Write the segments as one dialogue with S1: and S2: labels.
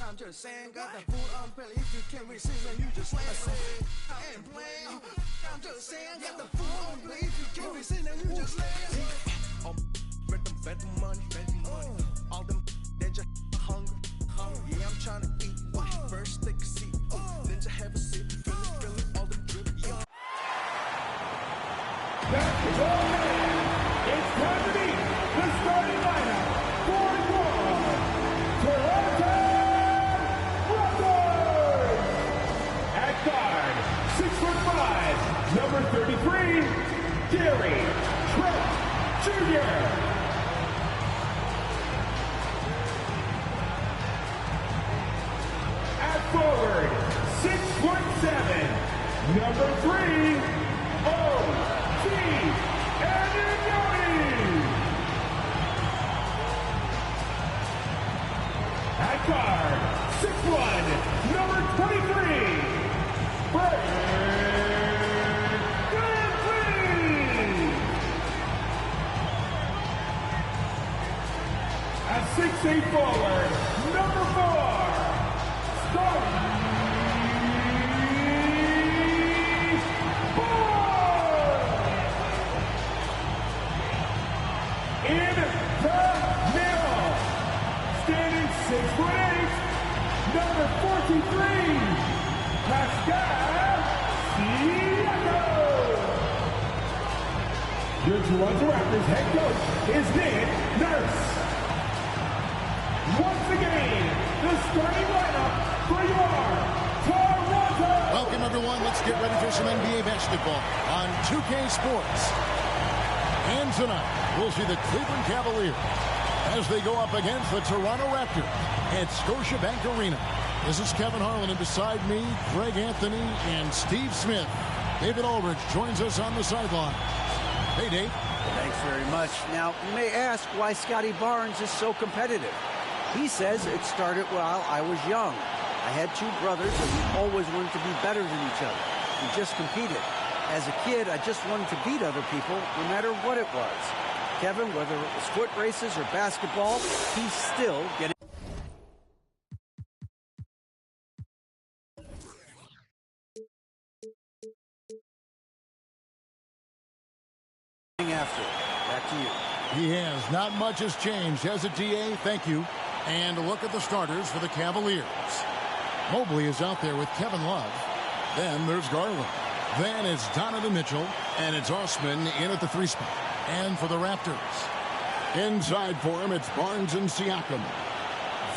S1: I'm just saying, got the food on belly. If you can't receive it, you just lay it. I ain't playing. I'm just saying, got the food on belly. If you can't receive it, you just lay it. With them spend the money. All them they just hungry. Yeah, I'm trying to eat. First take a seat. Then to have a sip. Feel it, all them drip.
S2: It's time to meet the starting lineup for your Toronto Raptors. At guard, 6'5", number 33, Gary Trent Jr. At forward, 6'7", number 3, O.T. At guard, 6'1", number 23, Brad Goodwin. At 6'8" forward, number 4, Steve in the middle, standing 6'8", number 43, Pascal Siakam. Your Toronto Raptors head coach is Nick Nurse. Once again, the starting lineup for your Toronto.
S3: Welcome everyone, let's get ready for some NBA basketball on 2K Sports. And tonight, we'll see the Cleveland Cavaliers as they go up against the Toronto Raptors at Scotiabank Arena. This is Kevin Harlan, and beside me, Greg Anthony and Steve Smith. David Aldridge joins us on the sideline. Hey, Dave.
S4: Thanks very much. Now, you may ask why Scotty Barnes is so competitive. He says it started while I was young. I had two brothers, and we always wanted to be better than each other. We just competed. As a kid, I just wanted to beat other people, no matter what it was. Kevin, whether it was foot races or basketball, he's still getting after it. Back to you.
S3: He has. Not much has changed, has it, DA? Thank you. And a look at the starters for the Cavaliers. Mobley is out there with Kevin Love. Then there's Garland. Then it's Donovan Mitchell, and it's Osman in at the 3 spot. And for the Raptors, inside for him, it's Barnes and Siakam.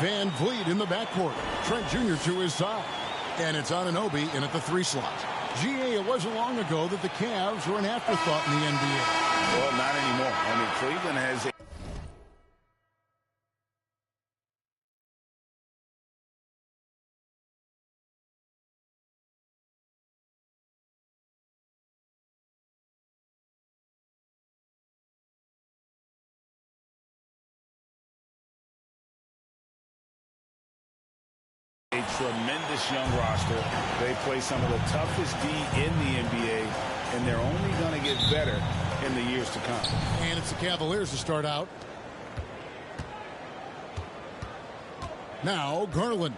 S3: Van Vliet in the backcourt. Trent Jr. to his side. And it's Anunoby in at the 3 slot. GA, it wasn't long ago that the Cavs were an afterthought in the NBA.
S5: Well, not anymore. I mean, Cleveland has a tremendous young roster. They play some of the toughest D in the NBA, and they're only going to get better in the years to come.
S3: And it's the Cavaliers to start out. Now Garland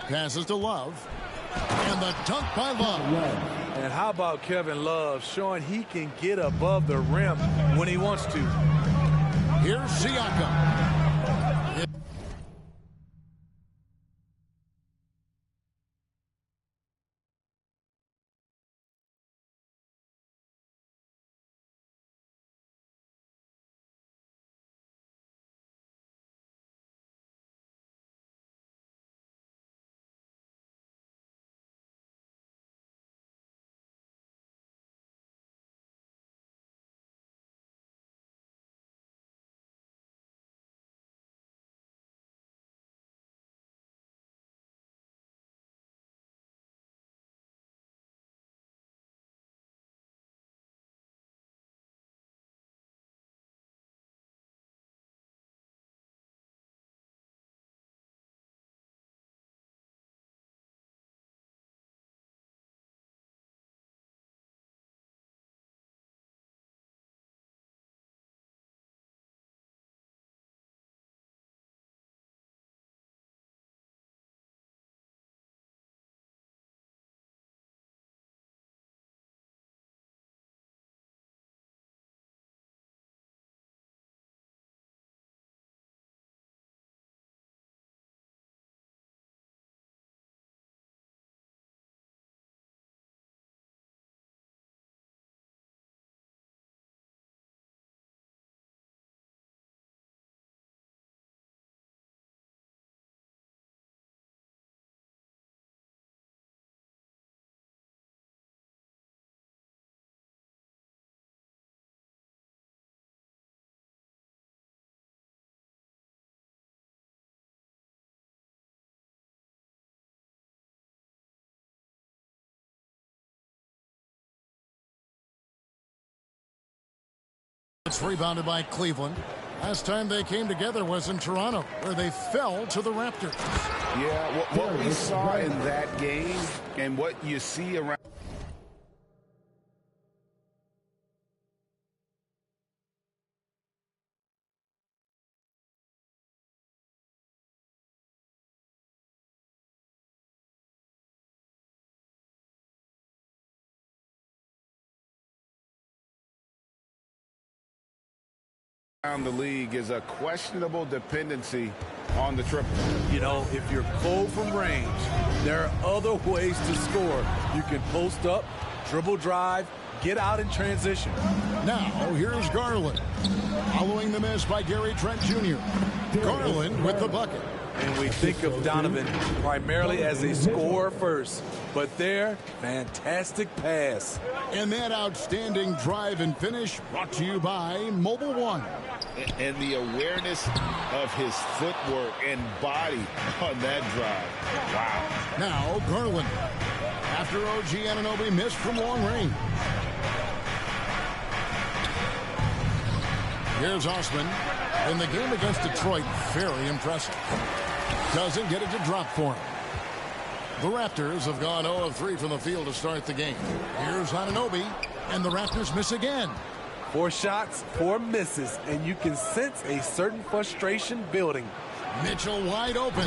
S3: passes to Love, and the dunk by Love.
S6: And how about Kevin Love showing he can get above the rim when he wants to.
S3: Here's Siakam. It's rebounded by Cleveland. Last time they came together was in Toronto, where they fell to the Raptors.
S5: Yeah, what we saw in that game and what you see around the league is a questionable dependency on the triple.
S6: You know, if you're cold from range, there are other ways to score. You can post up, dribble drive, get out in transition.
S3: Now, here's Garland. Following the miss by Gary Trent Jr. Garland with the bucket.
S6: And we think of Donovan primarily as a scorer first. But there, fantastic pass.
S3: And that outstanding drive and finish brought to you by Mobile One.
S5: And the awareness of his footwork and body on that drive. Wow.
S3: Now, Garland. After OG Anunoby missed from long range. Here's Osman. In the game against Detroit, very impressive. Doesn't get it to drop for him. The Raptors have gone 0 of 3 from the field to start the game. Here's Anunoby, and the Raptors miss again.
S6: 4 shots, 4 misses, and you can sense a certain frustration building.
S3: Mitchell wide open.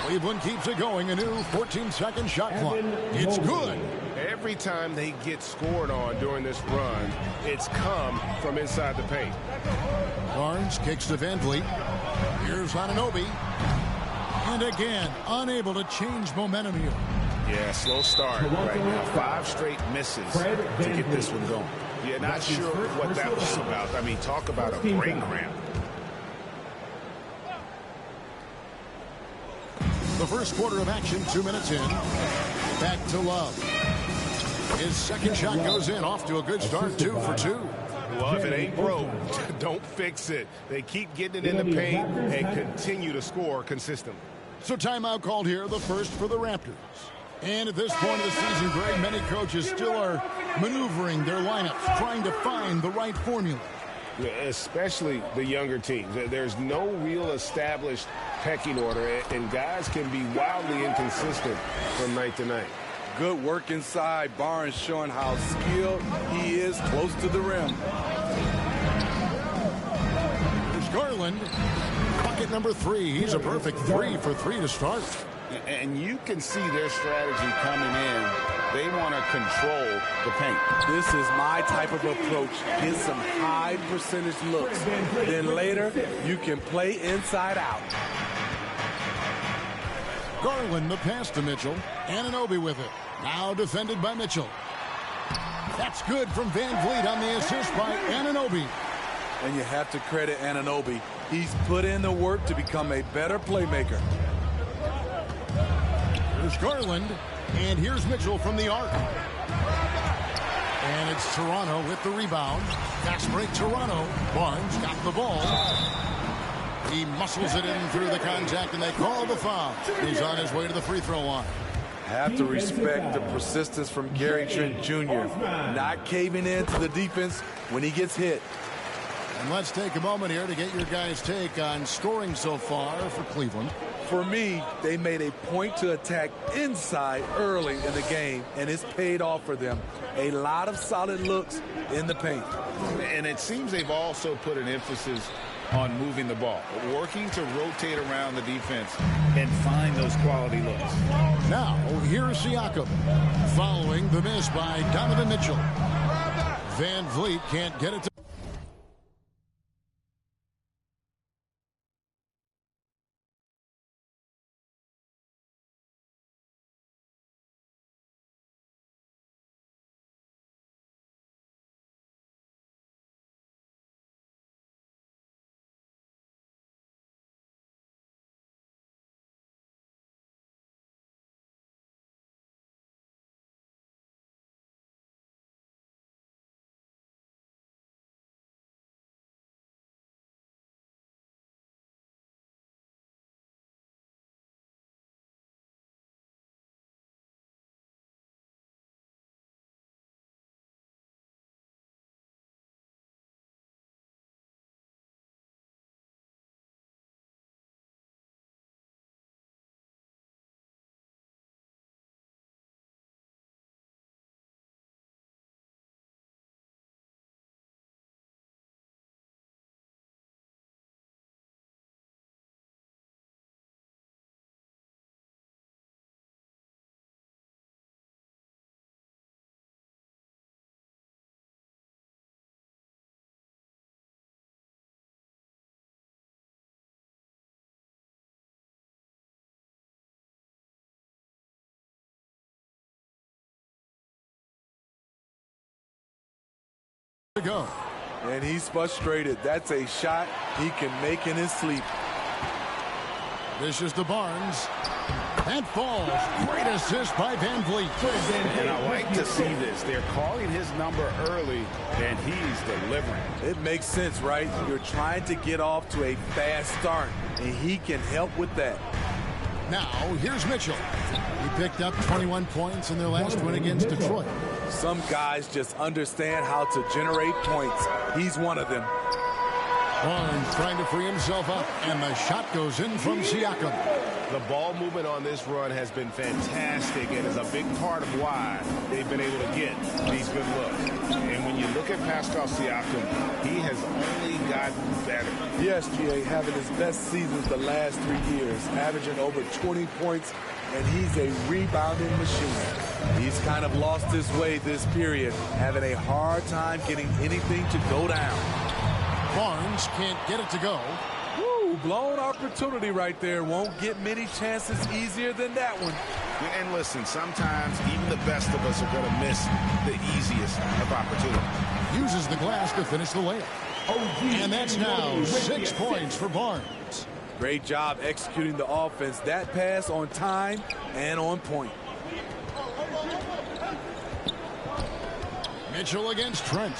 S3: Cleveland keeps it going. A new 14-second shot clock. It's good.
S7: Every time they get scored on during this run, it's come from inside the paint.
S3: Barnes kicks to Van Vliet. Here's Anunoby. And again, unable to change momentum here.
S5: Yeah, slow start right now. 5 straight misses to get this one going. Yeah, not sure what that was about. I mean, talk about a brain cramp.
S3: The first quarter of action, 2 minutes in. Back to Love. His second shot goes in, off to a good start, 2 for 2.
S7: Well, if it ain't broke, don't fix it. They keep getting it in the paint and continue to score consistently.
S3: So timeout called here, the first for the Raptors. And at this point of the season, Greg, many coaches still are maneuvering their lineups, trying to find the right formula.
S7: Yeah, especially the younger teams. There's no real established pecking order, and guys can be wildly inconsistent from night to night.
S6: Good work inside. Barnes showing how skilled he is close to the rim.
S3: There's Garland. Bucket number 3. He's a perfect 3 for 3 to start.
S5: And you can see their strategy coming in. They want to control the paint.
S6: This is my type of approach. Get some high percentage looks. Then later, you can play inside out.
S3: Garland, the pass to Mitchell. Anunoby with it. Now defended by Mitchell. That's good from Van Vliet on the assist by Anunoby.
S6: And you have to credit Anunoby. He's put in the work to become a better playmaker.
S3: There's Garland. And here's Mitchell from the arc. And it's Toronto with the rebound. Fast break Toronto. Barnes got the ball. He muscles it in through the contact, and they call the foul. He's on his way to the free throw line.
S6: Have to respect the persistence from Gary Trent Jr. Not caving in to the defense when he gets hit.
S3: And let's take a moment here to get your guys' take on scoring so far for Cleveland.
S6: For me, they made a point to attack inside early in the game, and it's paid off for them. A lot of solid looks in the paint.
S5: And it seems they've also put an emphasis on moving the ball, working to rotate around the defense and find those quality looks.
S3: Now, here's Siakam, following the miss by Donovan Mitchell. Van Vliet can't get it to to go.
S6: And he's frustrated. That's a shot he can make in his sleep.
S3: Dishes to Barnes. That falls. Great assist by Van Vliet.
S5: And I like to see this. They're calling his number early, and he's delivering.
S6: It makes sense, right? You're trying to get off to a fast start, and he can help with that.
S3: Now, here's Mitchell. He picked up 21 points in their last win against Detroit.
S6: Some guys just understand how to generate points. He's one of them.
S3: Barnes trying to free himself up, and the shot goes in from Siakam.
S7: The ball movement on this run has been fantastic and is a big part of why they've been able to get these good looks. And when you look at Pascal Siakam, he has only gotten better.
S6: Yes, GA, having his best seasons the last 3 years, averaging over 20 points, and he's a rebounding machine. He's kind of lost his way this period, having a hard time getting anything to go down.
S3: Barnes can't get it to go.
S6: Woo, blown opportunity right there. Won't get many chances easier than that one.
S5: And listen, sometimes even the best of us are going to miss the easiest of opportunities.
S3: Uses the glass to finish the layup. And that's now 6 points for Barnes.
S6: Great job executing the offense. That pass on time and on point.
S3: Mitchell against Trent.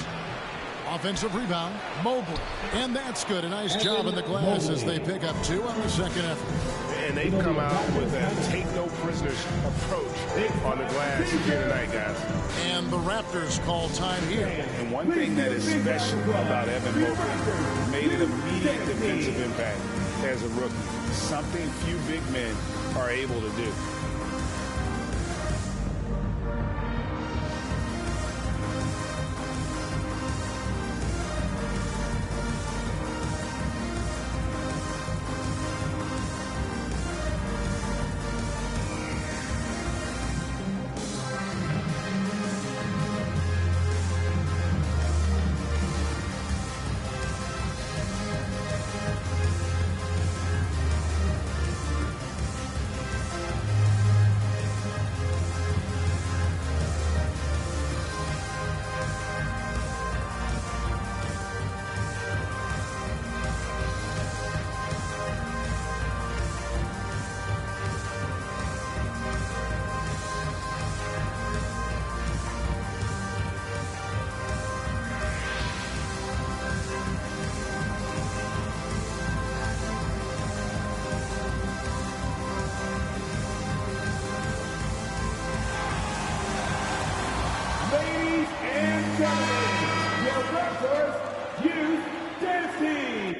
S3: Offensive rebound, Mobley. And that's good. A nice job in the glass as they pick up 2 on the second effort.
S7: And they've come out with a take-no-prisoners approach on the glass here tonight, guys.
S3: And the Raptors call time here.
S5: And one thing that is special about Evan Mobley, made an immediate defensive impact as a rookie. Something few big men are able to do.
S2: Ladies and gentlemen, your Raptors Youth Dance Team.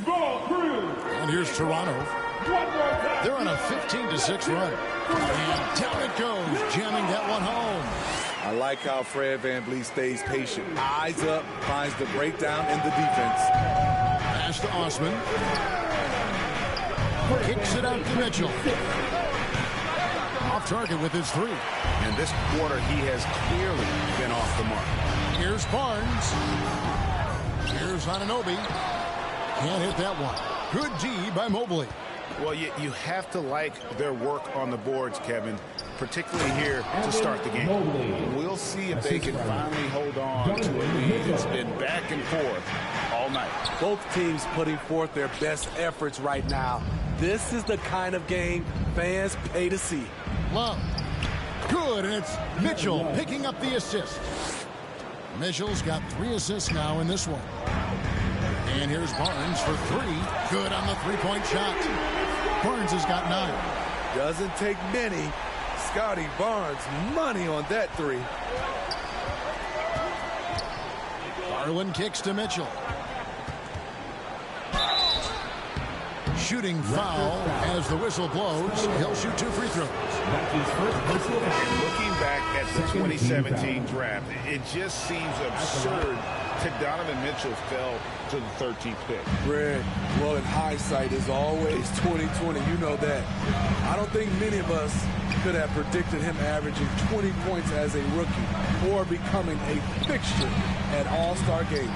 S2: Small crew.
S3: And here's Toronto. They're on a 15-6 run. And down it goes, jamming that one home.
S6: I like how Fred VanVleet stays patient. Eyes up, finds the breakdown in the defense.
S3: Pass to Osman. Kicks it out to Mitchell. Off target with his three.
S7: And this quarter, he has clearly been off the mark.
S3: Here's Barnes. Here's Anunoby. Can't hit that one. Good D by Mobley.
S7: Well, you have to like their work on the boards, Kevin, particularly here to start the game. We'll see if they can finally hold on to a lead. It's been back and forth all night.
S6: Both teams putting forth their best efforts right now. This is the kind of game fans pay to see.
S3: Love. Good, and it's Mitchell picking up the assist. Mitchell's got 3 assists now in this one. And here's Barnes for 3. Good on the three-point shot. Barnes has got 9.
S6: Doesn't take many. Scotty Barnes, money on that 3.
S3: Garland kicks to Mitchell. Shooting foul as the whistle blows. He'll shoot 2 free throws.
S7: And looking back at the 2017 draft, it just seems absurd that Donovan Mitchell fell to the 13th pick.
S6: Greg, well, in hindsight, is always 2020. You know that. I don't think many of us could have predicted him averaging 20 points as a rookie or becoming a fixture at All-Star games.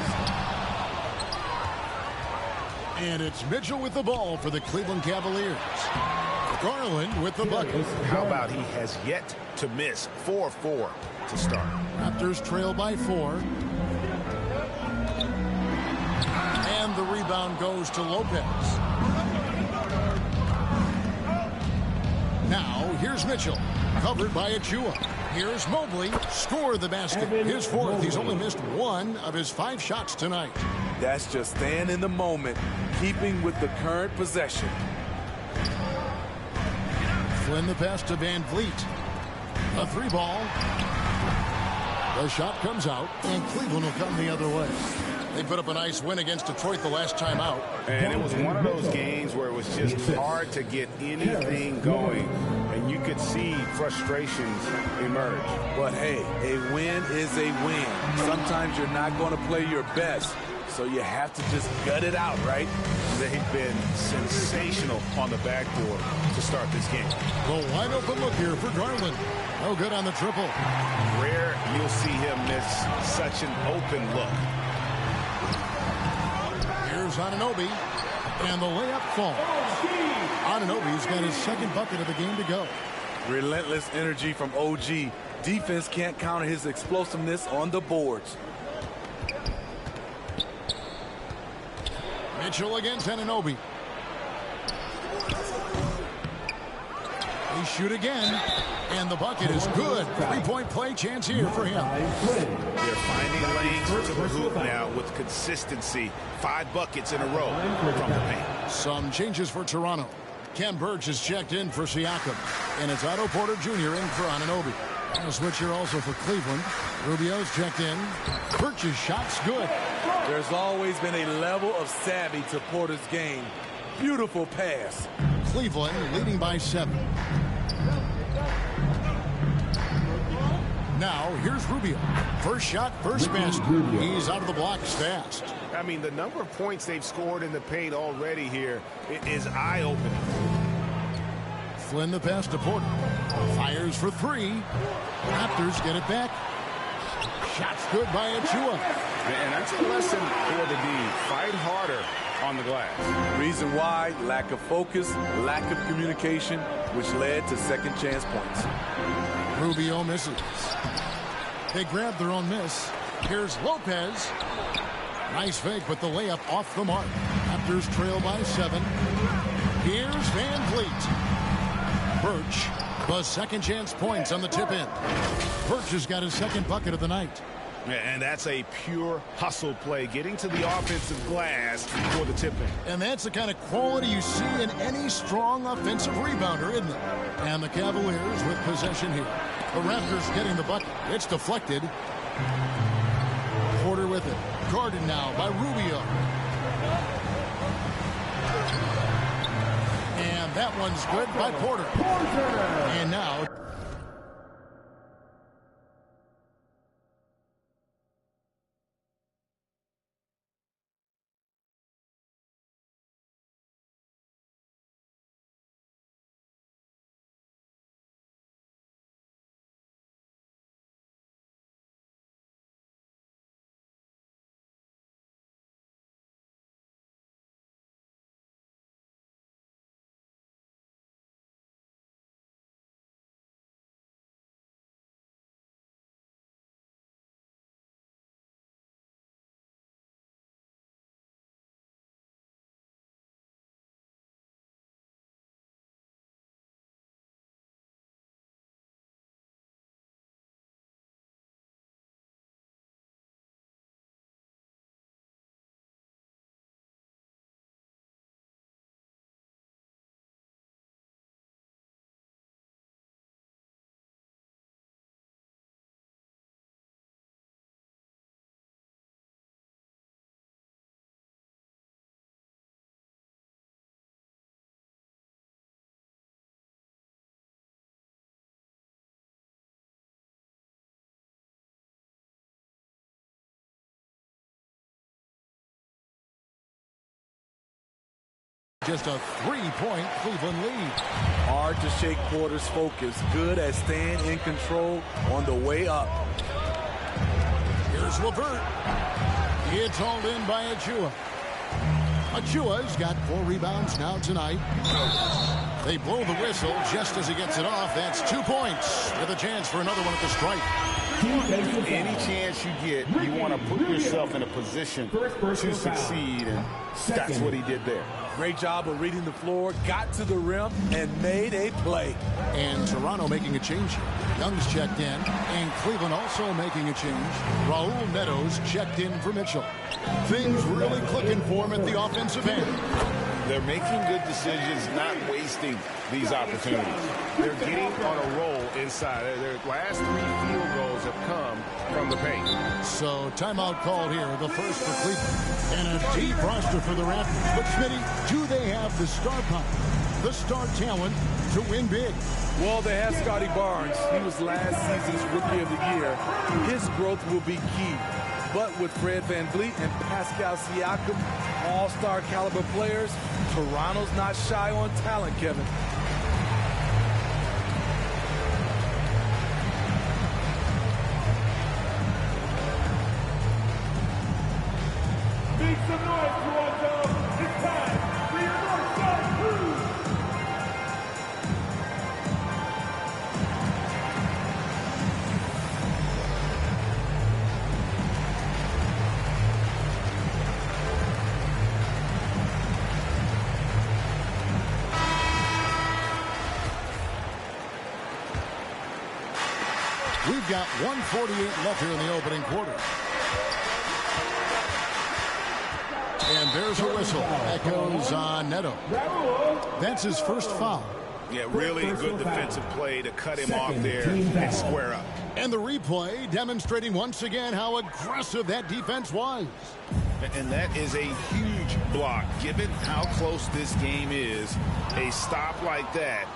S3: And it's Mitchell with the ball for the Cleveland Cavaliers. Garland with the bucket.
S7: How about he has yet to miss 4-4 to start.
S3: Raptors trail by 4. And the rebound goes to Lopez. Now, here's Mitchell. Covered by Achua. Here's Mobley. Score the basket. His 4th. He's only missed 1 of his 5 shots tonight.
S6: That's just staying in the moment, keeping with the current possession.
S3: Flynn the pass to VanVleet. A 3-ball. The shot comes out, and Cleveland will come the other way. They put up a nice win against Detroit the last time out.
S7: And it was one of those games where it was just hard to get anything going. And you could see frustrations emerge.
S6: But hey, a win is a win. Sometimes you're not going to play your best, so you have to just gut it out, right?
S7: They've been sensational on the backboard to start this game.
S3: The wide open look here for Garland. No good on the triple.
S7: Rare you'll see him miss such an open look.
S3: Here's Anunoby, and the layup falls. Anunoby's got his 2nd bucket of the game to go.
S6: Relentless energy from OG. Defense can't counter his explosiveness on the boards.
S3: Mitchell against Anunoby. They shoot again, and the bucket is good. 3-point play chance here for him.
S7: They're finding lanes to the hoop now with consistency. 5 buckets in a row from the paint.
S3: Some changes for Toronto. Ken Burch is checked in for Siakam, and it's Otto Porter Jr. in for Anunoby. And a switch here also for Cleveland. Rubio's checked in. Burch's shot's good.
S6: There's always been a level of savvy to Porter's game. Beautiful pass.
S3: Cleveland leading by 7. Now, here's Rubio. First shot, first basket. He's out of the blocks fast.
S7: I mean, the number of points they've scored in the paint already here is eye-opening.
S3: Flynn the pass to Porter. Fires for 3. Raptors get it back. Shot's good by Achua.
S7: And that's a lesson for the D. Fight harder on the glass.
S6: Reason why, lack of focus, lack of communication, which led to second chance points.
S3: Rubio misses. They grab their own miss. Here's Lopez. Nice fake, but the layup off the mark. Raptors trail by 7. Here's VanVleet. Burch, the second chance points on the tip-in. Burch has got his 2nd bucket of the night.
S7: And that's a pure hustle play, getting to the offensive glass for the tip-in.
S3: And that's the kind of quality you see in any strong offensive rebounder, isn't it? And the Cavaliers with possession here. The Raptors getting the bucket. It's deflected. Porter with it. Guarded now by Rubio. That one's good by Porter. And now just a 3-point Cleveland lead.
S6: Hard to shake Porter's focus. Good at staying in control on the way up.
S3: Here's LeVert. It's hauled in by Achua. Achua's got 4 rebounds now tonight. They blow the whistle just as he gets it off. That's 2 points with a chance for another one at the stripe.
S7: Any chance you get, you want to put yourself in a position to succeed, and that's what he did there.
S6: Great job of reading the floor, got to the rim, and made a play.
S3: And Toronto making a change here. Young's checked in, and Cleveland also making a change. Raul Netos checked in for Mitchell. Things really clicking for him at the offensive end.
S7: They're making good decisions, not wasting these opportunities. They're getting on a roll inside. Their last 3 field goals have come from the paint.
S3: So timeout called here, the first for Cleveland. And a deep roster for the Raptors. But Smitty, do they have the star power, the star talent to win big?
S6: Well, they have Scotty Barnes. He was last season's Rookie of the Year. His growth will be key. But with Fred VanVleet and Pascal Siakam, all-star caliber players, Toronto's not shy on talent, Kevin.
S2: Make some noise, Toronto. It's time for your Northside Crew.
S3: We've got 1:48 left here in the opening quarter. And there's a whistle. That goes on Neto. That's his first foul.
S7: Yeah, really good defensive play to cut him off there and square up.
S3: And the replay demonstrating once again how aggressive that defense was.
S7: And that is a huge block. Given how close this game is, a stop like that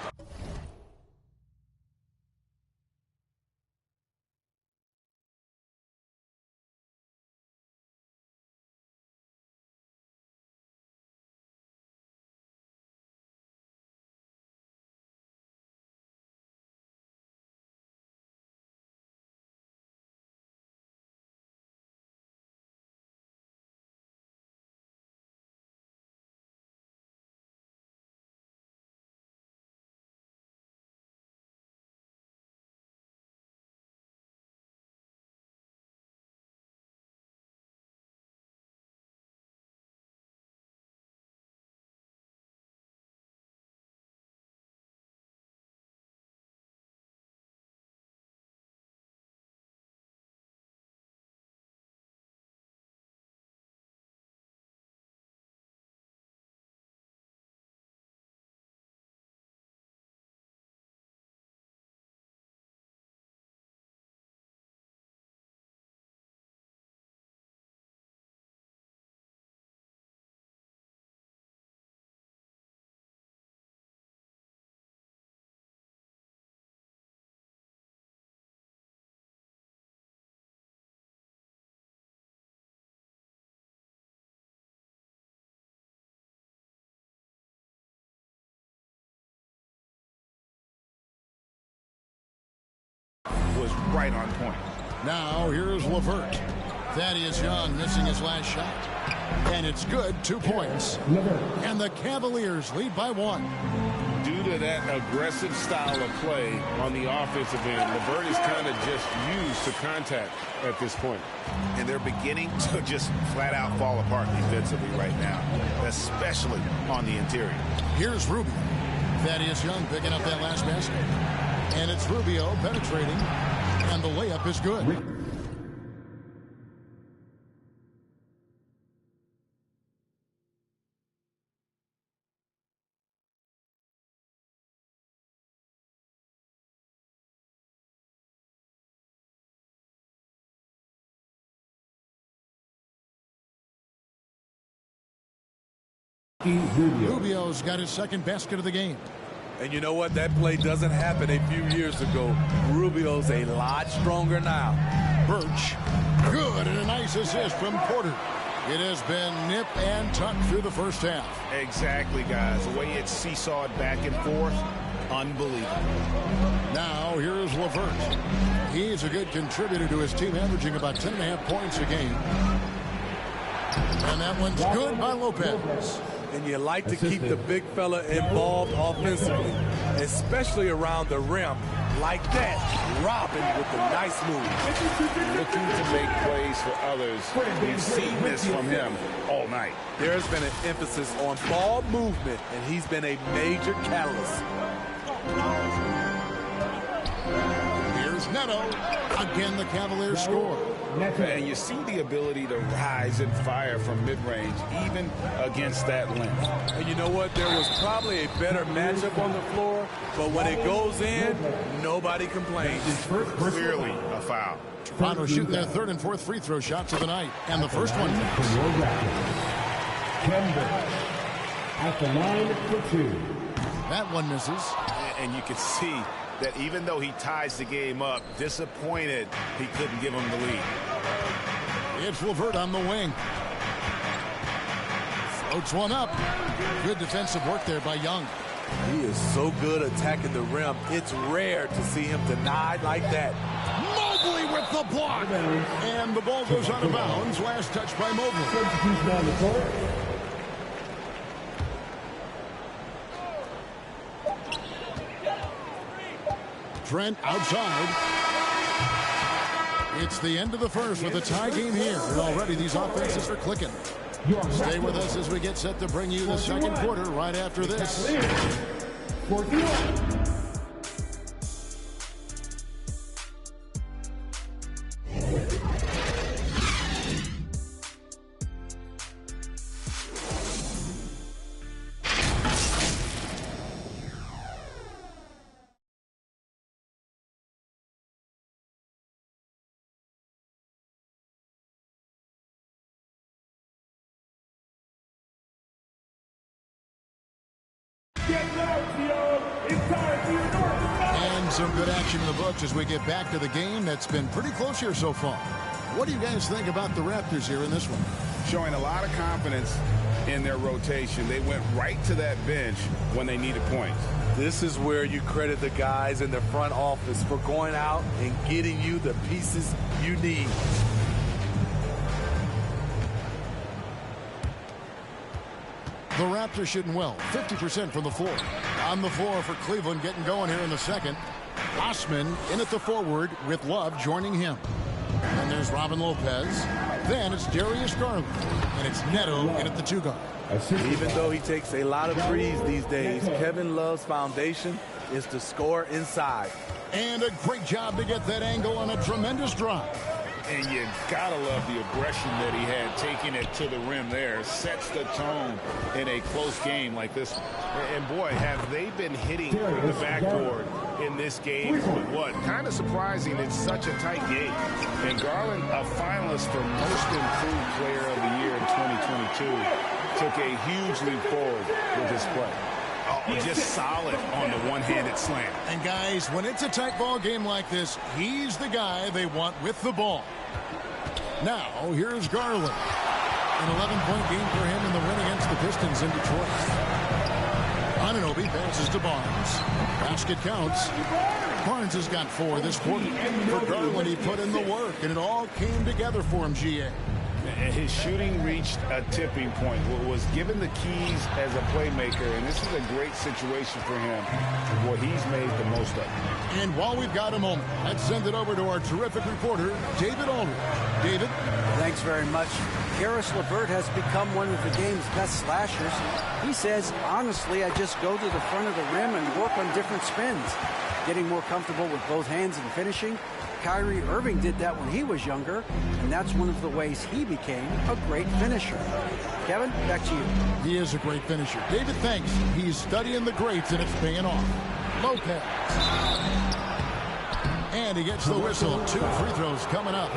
S7: was right on point.
S3: Now here's Levert. Thaddeus Young missing his last shot. And it's good, 2 points. And the Cavaliers lead by 1.
S7: Due to that aggressive style of play on the offensive end, Levert is kind of just used to contact at this point. And they're beginning to just flat out fall apart defensively right now, especially on the interior.
S3: Here's Rubio. Thaddeus Young picking up that last basket. And it's Rubio penetrating. And the layup is good. Rubio's got his second basket of the game.
S6: And you know what? That play doesn't happen a few years ago. Rubio's a lot stronger now.
S3: Birch, good, and a nice assist from Porter. It has been nip and tuck through the first half.
S7: Exactly, guys. The way it's seesawed back and forth, unbelievable.
S3: Now here's Levert. He's a good contributor to his team, averaging about 10.5 points a game. And that one's good by Lopez.
S6: And you like to keep the big fella involved offensively, especially around the rim. Like that, Robin with the nice move.
S7: Looking to make plays for others. We've seen this from him all night.
S6: There's been an emphasis on ball movement, and he's been a major catalyst.
S3: Here's Neto. Again, the Cavaliers score.
S7: And you see the ability to rise and fire from mid-range, even against that length.
S6: And you know what? There was probably a better matchup on the floor, but when it goes in, nobody complains.
S7: Clearly a foul.
S3: Toronto shooting their third and fourth free throw shots of the night. And the first one.
S2: At the line for 2.
S3: That one misses.
S7: And you can see that even though he ties the game up, disappointed he couldn't give him the lead.
S3: It's Levert on the wing. Floats one up. Good defensive work there by Young.
S6: He is so good attacking the rim. It's rare to see him denied like that.
S3: Mobley with the block. And the ball goes out of bounds. Last touch by Mobley. Trent outside. It's the end of the first with a tie game here. And already these offenses are clicking. Stay with us as we get set to bring you the second quarter right after this. And some good action in the books as we get back to the game that's been pretty close here so far. What do you guys think about the Raptors here in this one?
S7: Showing a lot of confidence in their rotation. They went right to that bench when they needed points.
S6: This is where you credit the guys in the front office for going out and getting you the pieces you need.
S3: The Raptors shooting well, 50% from the floor. On the floor for Cleveland, getting going here in the second. Osman in at the forward with Love joining him. And there's Robin Lopez. Then it's Darius Garland. And it's Neto in at the 2 guard.
S6: Even though he takes a lot of threes these days, Kevin Love's foundation is to score inside.
S3: And a great job to get that angle on a tremendous drive.
S7: And you gotta love the aggression that he had, taking it to the rim there. Sets the tone in a close game like this one. And boy, have they been hitting the backboard in this game. What? Kind of surprising. It's such a tight game. And Garland, a finalist for Most Improved Player of the Year in 2022, took a huge leap forward with his play. Oh, just solid on the one-handed slam.
S3: And guys, when it's a tight ball game like this, he's the guy they want with the ball. Now, here's Garland. An 11-point game for him in the win against the Pistons in Detroit. Anunoby passes to Barnes. Basket counts. Barnes has got 4 this quarter. For Garland, he put in the work, and it all came together for him, GA.
S5: His shooting reached a tipping point, was given the keys as a playmaker, and this is a great situation for him, where he's made the most of it.
S3: And while we've got a moment, let's send it over to our terrific reporter, David Aldridge. David?
S4: Thanks very much. Karis LeVert has become one of the game's best slashers. He says, honestly, I just go to the front of the rim and work on different spins, getting more comfortable with both hands and finishing. Kyrie Irving did that when he was younger, and that's one of the ways he became a great finisher. Kevin, back to you.
S3: He is a great finisher. David, thanks. He's studying the greats, and it's paying off. Lopez. And he gets the whistle. 2 free throws coming up.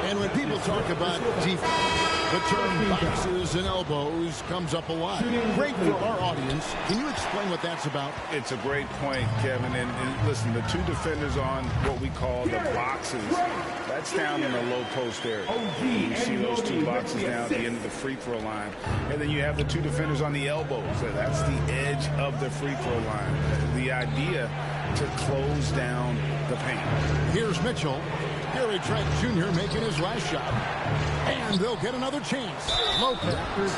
S3: And when people talk about defense, the term boxes and elbows comes up a lot. Great for our audience. Can you explain what that's about?
S5: It's a great point, Kevin. And listen, the 2 defenders on what we call the boxes, that's down in the low post area. You see those 2 boxes down at the end of the free throw line. And then you have the 2 defenders on the elbows. That's the edge of the free throw line. The idea to close down the paint.
S3: Here's Mitchell. Gary Trent Jr. making his last shot. And they'll get another chance. Lopez.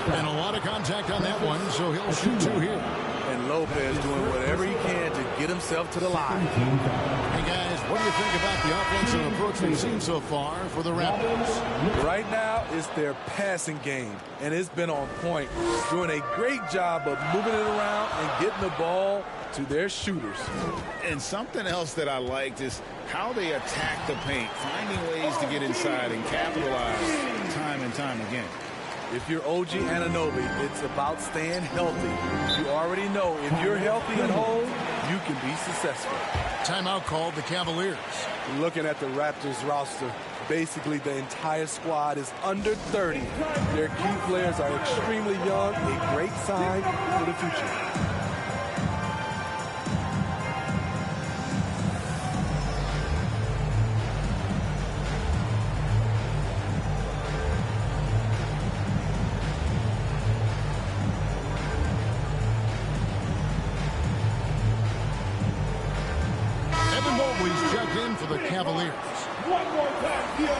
S3: And a lot of contact on that one, so he'll shoot 2 here.
S6: And Lopez doing whatever he can to get himself to the line.
S3: Hey, guys, what do you think about the offensive approach we've seen so far for the Raptors?
S6: Right now, it's their passing game, and it's been on point. Doing a great job of moving it around and getting the ball to their shooters.
S5: And something else that I liked is how they attack the paint, finding ways to get inside and capitalize time and time again.
S6: If you're OG Anunoby, it's about staying healthy. You already know if you're healthy and whole, you can be successful.
S3: Timeout called the Cavaliers.
S6: Looking at the Raptors roster, basically the entire squad is under 30. Their key players are extremely young, a great sign for the future.
S3: For the Cavaliers.
S2: One more time, Theo.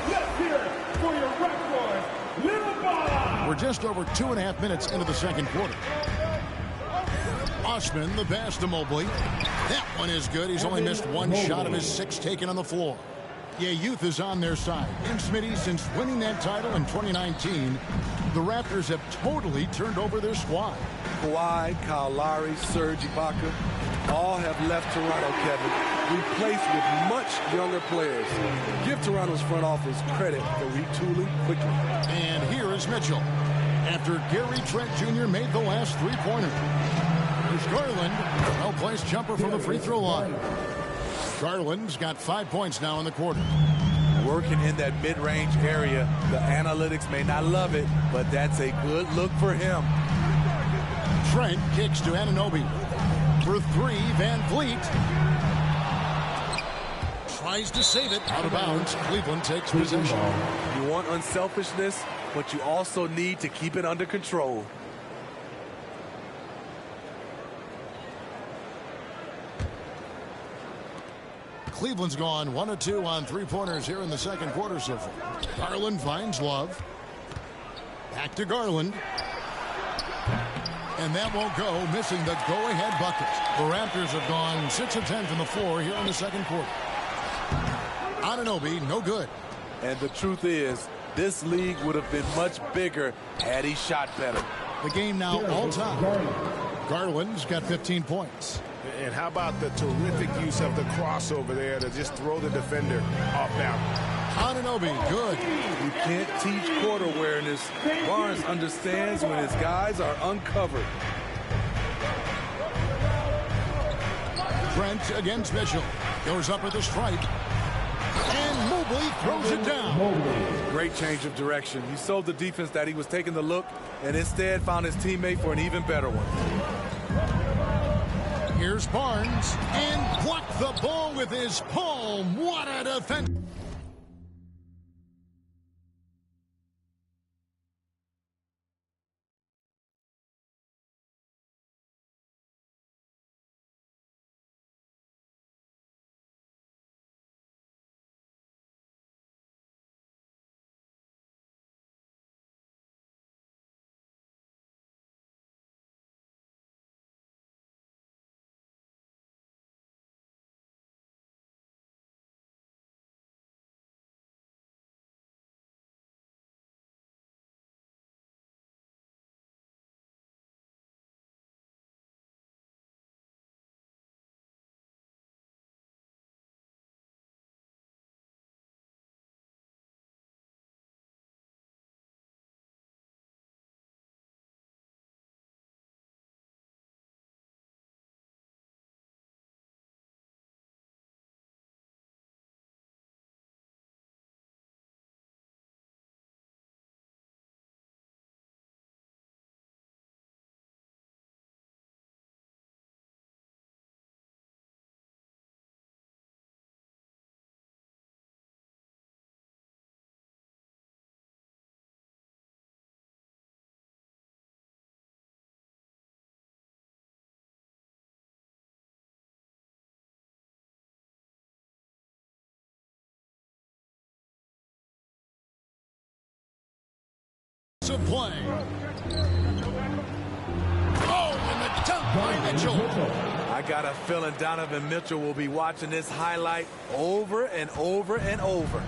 S2: Let's hear it for your Raptors, Little Bala.
S3: We're just over 2.5 minutes into the second quarter. Osman, the pass to Mobley. That one is good. He's only missed 1 shot of his 6 taken on the floor. Yeah, youth is on their side. And Smitty, since winning that title in 2019, the Raptors have totally turned over their squad.
S6: Kawhi, Kyle Lowry, Serge Ibaka, all have left Toronto, Kevin, replaced with much younger players. Give Toronto's front office credit for retooling quickly.
S3: And here is Mitchell. After Gary Trent Jr. made the last 3-pointer. There's Garland. Well-placed jumper from the free throw line. Garland's got 5 points now in the quarter.
S6: Working in that mid-range area. The analytics may not love it, but that's a good look for him.
S3: Trent kicks to Anunoby. For 3, Van Vliet. Tries to save it. Out of bounds. Cleveland takes possession.
S6: You want unselfishness, but you also need to keep it under control.
S3: Cleveland's gone 1 of 2 on 3-pointers here in the second quarter so far. Garland finds Love. Back to Garland. And that won't go, missing the go-ahead bucket. The Raptors have gone 6 of 10 from the floor here in the second quarter. Anunoby, no good.
S6: And the truth is, this league would have been much bigger had he shot better.
S3: The game now all-time. Garland's got 15 points.
S5: And how about the terrific use of the crossover there to just throw the defender off balance.
S3: Anunoby, good.
S6: You can't teach court awareness. Barnes understands when his guys are uncovered.
S3: Trent against Mitchell. Goes up at the stripe. And Mobley throws it down.
S6: Great change of direction. He sold the defense that he was taking the look and instead found his teammate for an even better one.
S3: Here's Barnes and blocked the ball with his palm. What a defense. to play. Oh, and the dunk by Mitchell.
S6: I got a feeling Donovan Mitchell will be watching this highlight over and over and over.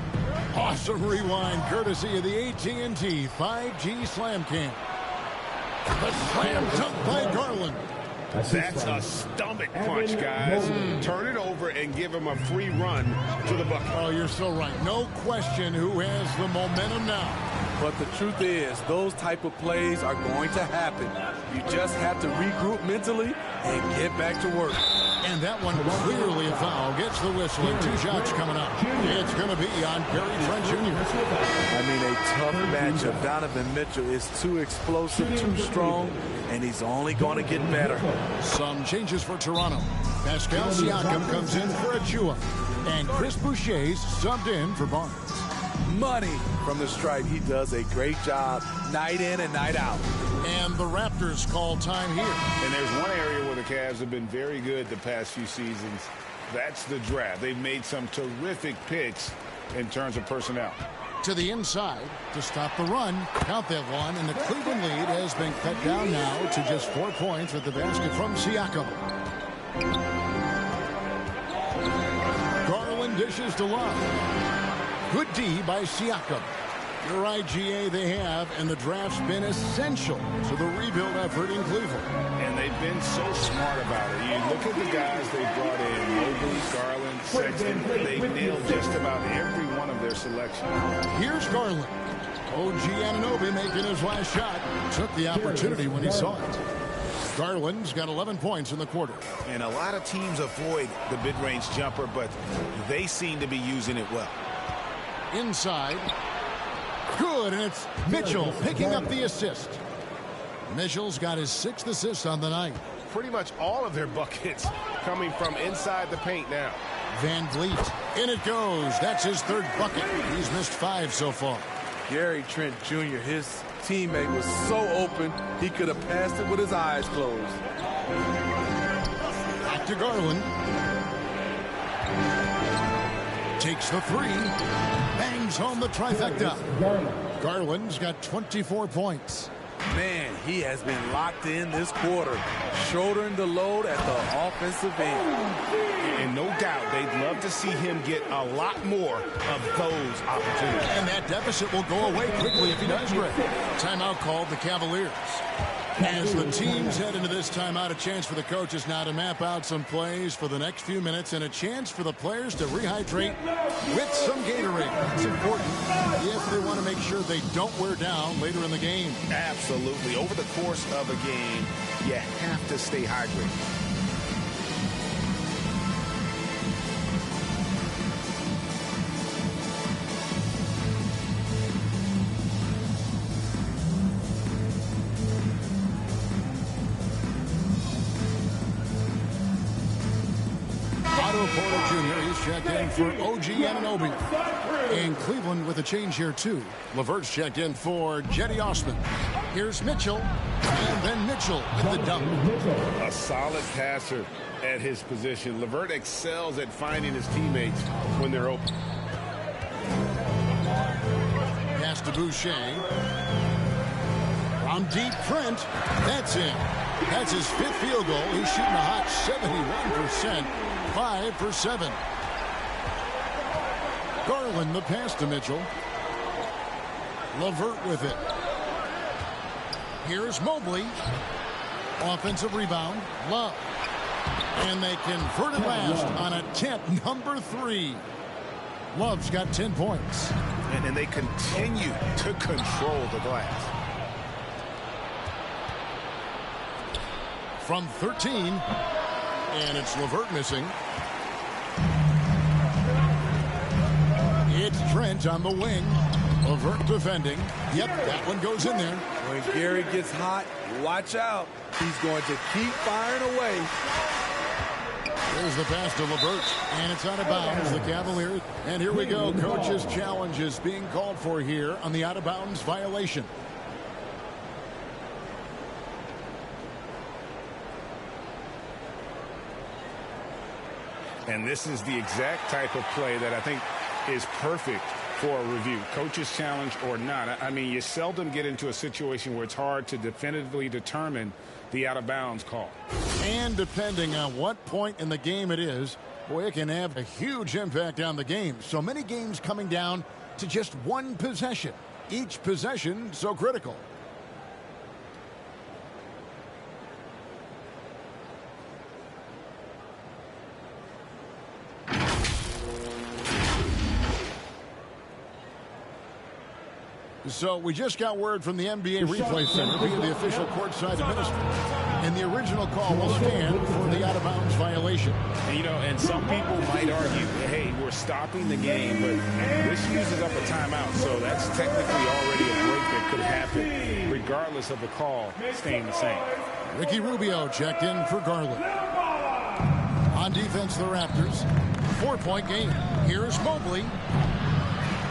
S3: Awesome rewind courtesy of the AT&T 5G Slam Cam. The slam dunk by Garland.
S7: That's a stomach punch, guys. Turn it over and give him a free run to the bucket.
S3: Oh, you're so right. No question who has the momentum now.
S6: But the truth is, those type of plays are going to happen. You just have to regroup mentally and get back to work.
S3: And that one clearly a foul. Gets the whistle and 2 shots coming up. It's going to be on Gary Trent Jr.
S6: I mean, a tough matchup. Donovan Mitchell is too explosive, too strong, and he's only going to get better.
S3: Some changes for Toronto. Pascal Siakam comes in for Achua. And Chris Boucher's subbed in for Barnes.
S6: Money from the stripe. He does a great job night in and night out.
S3: And the Raptors call time here.
S7: And there's one area where the Cavs have been very good the past few seasons. That's the draft. They've made some terrific picks in terms of personnel.
S3: To the inside to stop the run. Count that one. And the Cleveland lead has been cut down now to just 4 points with the basket from Siakam. Garland dishes to Love. Good D by Siakam. You're right, GA, they have, and the draft's been essential to the rebuild effort in Cleveland.
S7: And they've been so smart about it. You look at the guys they brought in, Mobley, Garland, Sexton. They nailed just about every one of their selections.
S3: Here's Garland. OG Anunoby making his last shot. Took the opportunity when he saw it. Garland's got 11 points in the quarter.
S7: And a lot of teams avoid the mid-range jumper, but they seem to be using it well.
S3: Inside. Good, and it's Mitchell picking up the assist. Mitchell's got his 6th assist on the night.
S7: Pretty much all of their buckets coming from inside the paint now.
S3: Van Vliet. In it goes. That's his 3rd bucket. He's missed 5 so far.
S6: Gary Trent Jr., his teammate was so open, he could have passed it with his eyes closed.
S3: Back to Garland. Takes the 3. Bangs home the trifecta. Garland's got 24 points.
S6: Man, he has been locked in this quarter, shouldering the load at the offensive end.
S7: And no doubt they'd love to see him get a lot more of those opportunities.
S3: And that deficit will go away quickly if he does, Greg. Timeout called the Cavaliers. As the teams head into this timeout, a chance for the coaches now to map out some plays for the next few minutes and a chance for the players to rehydrate with some Gatorade. It's important if they want to make sure they don't wear down later in the game.
S7: Absolutely. Over the course of a game, you have to stay hydrated.
S3: Porter Jr. He's checked in for OG Anunoby. And Cleveland with a change here, too. LeVert's checked in for Jetty Osman. Here's Mitchell. And then Mitchell with the dunk.
S7: A solid passer at his position. LeVert excels at finding his teammates when they're open.
S3: Pass to Boucher. From deep, Trent. That's in. That's his 5th field goal. He's shooting a hot 71%. 5 for 7. Garland the pass to Mitchell. LeVert with it. Here's Mobley. Offensive rebound. Love. And they convert it last on attempt number 3. Love's got 10 points.
S7: And they continue to control the glass.
S3: From 13. And it's LeVert missing. It's Trent on the wing. LeVert defending. Yep, that one goes in there.
S6: When Gary gets hot, watch out. He's going to keep firing away.
S3: Here's the pass to LeVert. And it's out of bounds, the Cavaliers. And here we go. Coach's challenge is being called for here on the out-of-bounds violation.
S7: And this is the exact type of play that I think is perfect
S5: for a review, coach's challenge or not. I mean, you seldom get into a situation where it's hard to definitively determine the out-of-bounds call.
S3: And depending on what point in the game it is, boy, it can have a huge impact on the game. So many games coming down to just one possession. Each possession so critical. So we just got word from the NBA Replay Center via the official courtside administrator. And the original call will stand for the out-of-bounds violation.
S5: You know, and some people might argue, hey, we're stopping the game, but this uses up a timeout. So that's technically already a break that could happen, regardless of the call staying the same.
S3: Ricky Rubio checked in for Garland. On defense, the Raptors. 4-point game. Here's Mobley.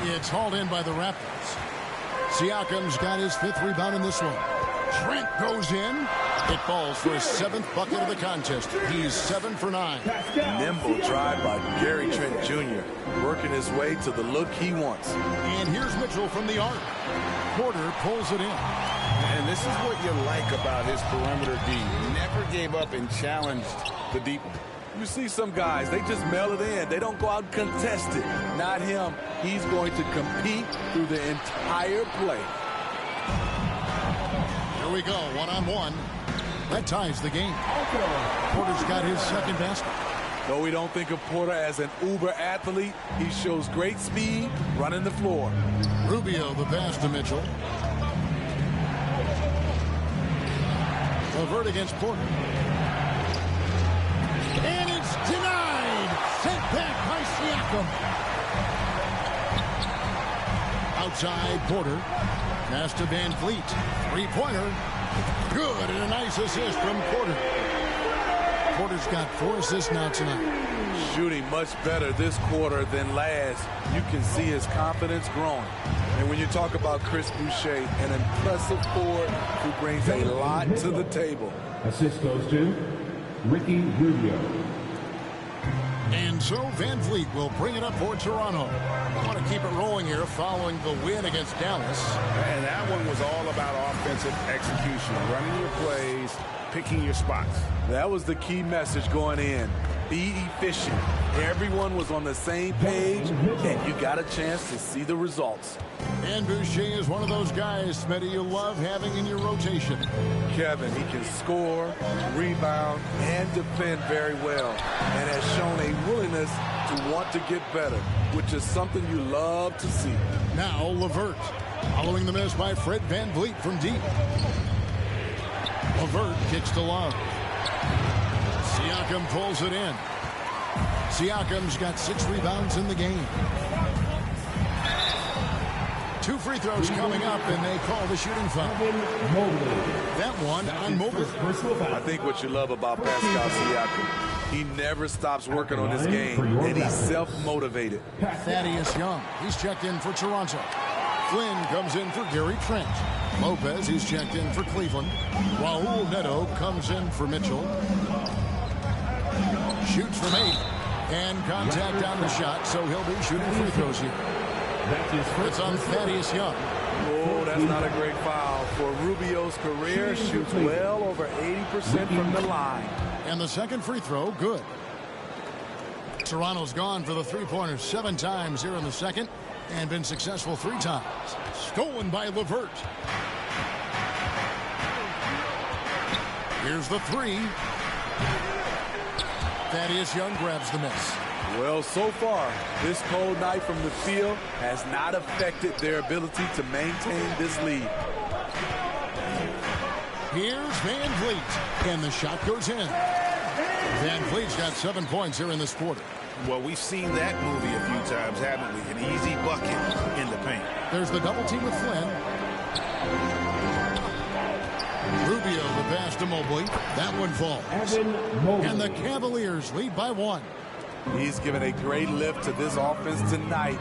S3: It's hauled in by the Raptors. Siakam's got his 5th rebound in this one. Trent goes in. It falls for his 7th bucket of the contest. He's 7 for 9.
S6: Nimble drive by Gary Trent Jr. working his way to the look he wants.
S3: And here's Mitchell from the arc. Porter pulls it in.
S5: And this is what you like about his perimeter D. Never gave up and challenged the deep one.
S6: You see some guys, they just mail it in. They don't go out and contest it. Not him. He's going to compete through the entire play.
S3: Here we go, one-on-one. That ties the game. Porter's got his 2nd basket.
S6: Though we don't think of Porter as an uber athlete, he shows great speed running the floor.
S3: Rubio the pass to Mitchell. Levert against Porter. And it's denied. Sent back by Siakam. Outside Porter. Pass to Van Fleet. 3-pointer. Good, and a nice assist from Porter. Porter's got 4 assists now tonight.
S6: Shooting much better this quarter than last. You can see his confidence growing. And when you talk about Chris Boucher, an impressive forward who brings a lot to the table.
S2: Assist goes to Ricky Rubio.
S3: And so Van Fleet will bring it up for Toronto. I want to keep it rolling here following the win against Dallas.
S5: And that one was all about offensive execution, running your plays, picking your spots.
S6: That was the key message going in. Be efficient. Everyone was on the same page, and you got a chance to see the results.
S3: And Boucher is one of those guys, Smitty, you love having in your rotation.
S6: Kevin, he can score, rebound, and defend very well, and has shown a willingness to want to get better, which is something you love to see.
S3: Now Levert, following the miss by Fred Van Vliet from deep. Levert kicks to Love. Siakam pulls it in. Siakam's got 6 rebounds in the game. 2 free throws coming up, and they call the shooting foul. That one on Mobley.
S6: I think what you love about Pascal Siakam, he never stops working on his game, and he's self-motivated.
S3: Thaddeus Young, he's checked in for Toronto. Flynn comes in for Gary Trent. Lopez, he's checked in for Cleveland. Raul Neto comes in for Mitchell. Shoots from 8. And contact on the shot, so he'll be shooting free throws here. It's on Thaddeus Young.
S6: Oh, that's not a great foul. For Rubio's career, shoots well over 80% from the line.
S3: And the second free throw, good. Toronto's gone for the 3-pointers 7 times here in the second and been successful 3 times. Stolen by Levert. Here's the 3. Thaddeus Young grabs the miss.
S6: Well, so far, this cold night from the field has not affected their ability to maintain this lead.
S3: Here's Van Vliet, and the shot goes in. Van Vliet's got 7 points here in this quarter.
S5: Well, we've seen that movie a few times, haven't we? An easy bucket in the paint.
S3: There's the double team with Flynn. Rubio, the pass to Mobley. That one falls. And the Cavaliers lead by 1.
S6: He's given a great lift to this offense tonight.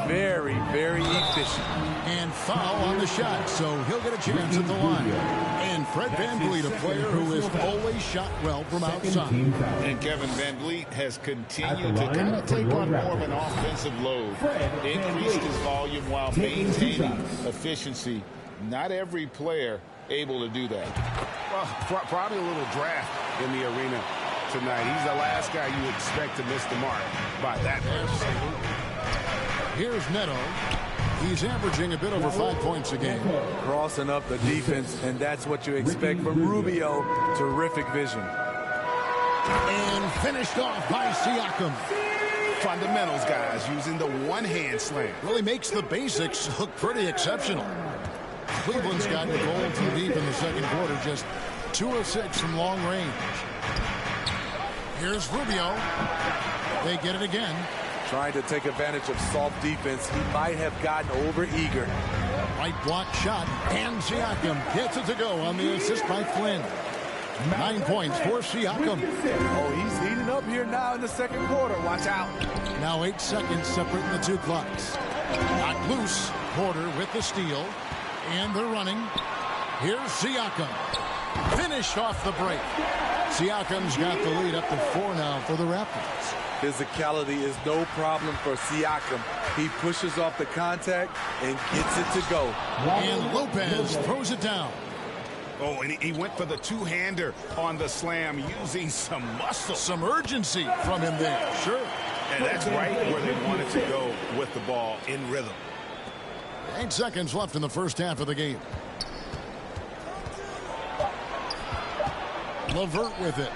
S6: Very, very efficient.
S3: And foul on the shot, so he'll get a chance at the line. And Fred VanVleet, a player who has always shot well from outside.
S5: And Kevin VanVleet has continued to kind of take on more of an offensive load. Increased his volume while maintaining efficiency. Not every player able to do that.
S7: Well, probably a little draft in the arena tonight. He's the last guy you expect to miss the mark by that much.
S3: Here's Neto. He's averaging a bit over 5 points a game.
S6: Crossing up the defense, and that's what you expect from Rubio. Terrific vision.
S3: And finished off by Siakam.
S7: Fundamentals, guys, using the one-hand slam.
S3: Really makes the basics look pretty exceptional. Cleveland's gotten the goal too deep in the second quarter, just 2 of 6 from long range. Here's Rubio. They get it again.
S6: Trying to take advantage of soft defense. He might have gotten over-eager.
S3: Right block shot, and Siakam gets it to go on the assist by Flynn. 9 points for Siakam.
S6: Oh, he's heating up here now in the second quarter. Watch out.
S3: Now 8 seconds separating the two clocks. Knocked loose. Porter with the steal. And they're running. Here's Siakam. Finished off the break. Siakam's got the lead up to 4 now for the Raptors.
S6: Physicality is no problem for Siakam. He pushes off the contact and gets it to go.
S3: And Lopez throws it down.
S7: Oh, and he went for the two-hander on the slam using some muscle.
S3: Some urgency from him there. Sure.
S7: And that's right where they wanted to go with the ball in rhythm.
S3: 8 seconds left in the first half of the game. LeVert with it.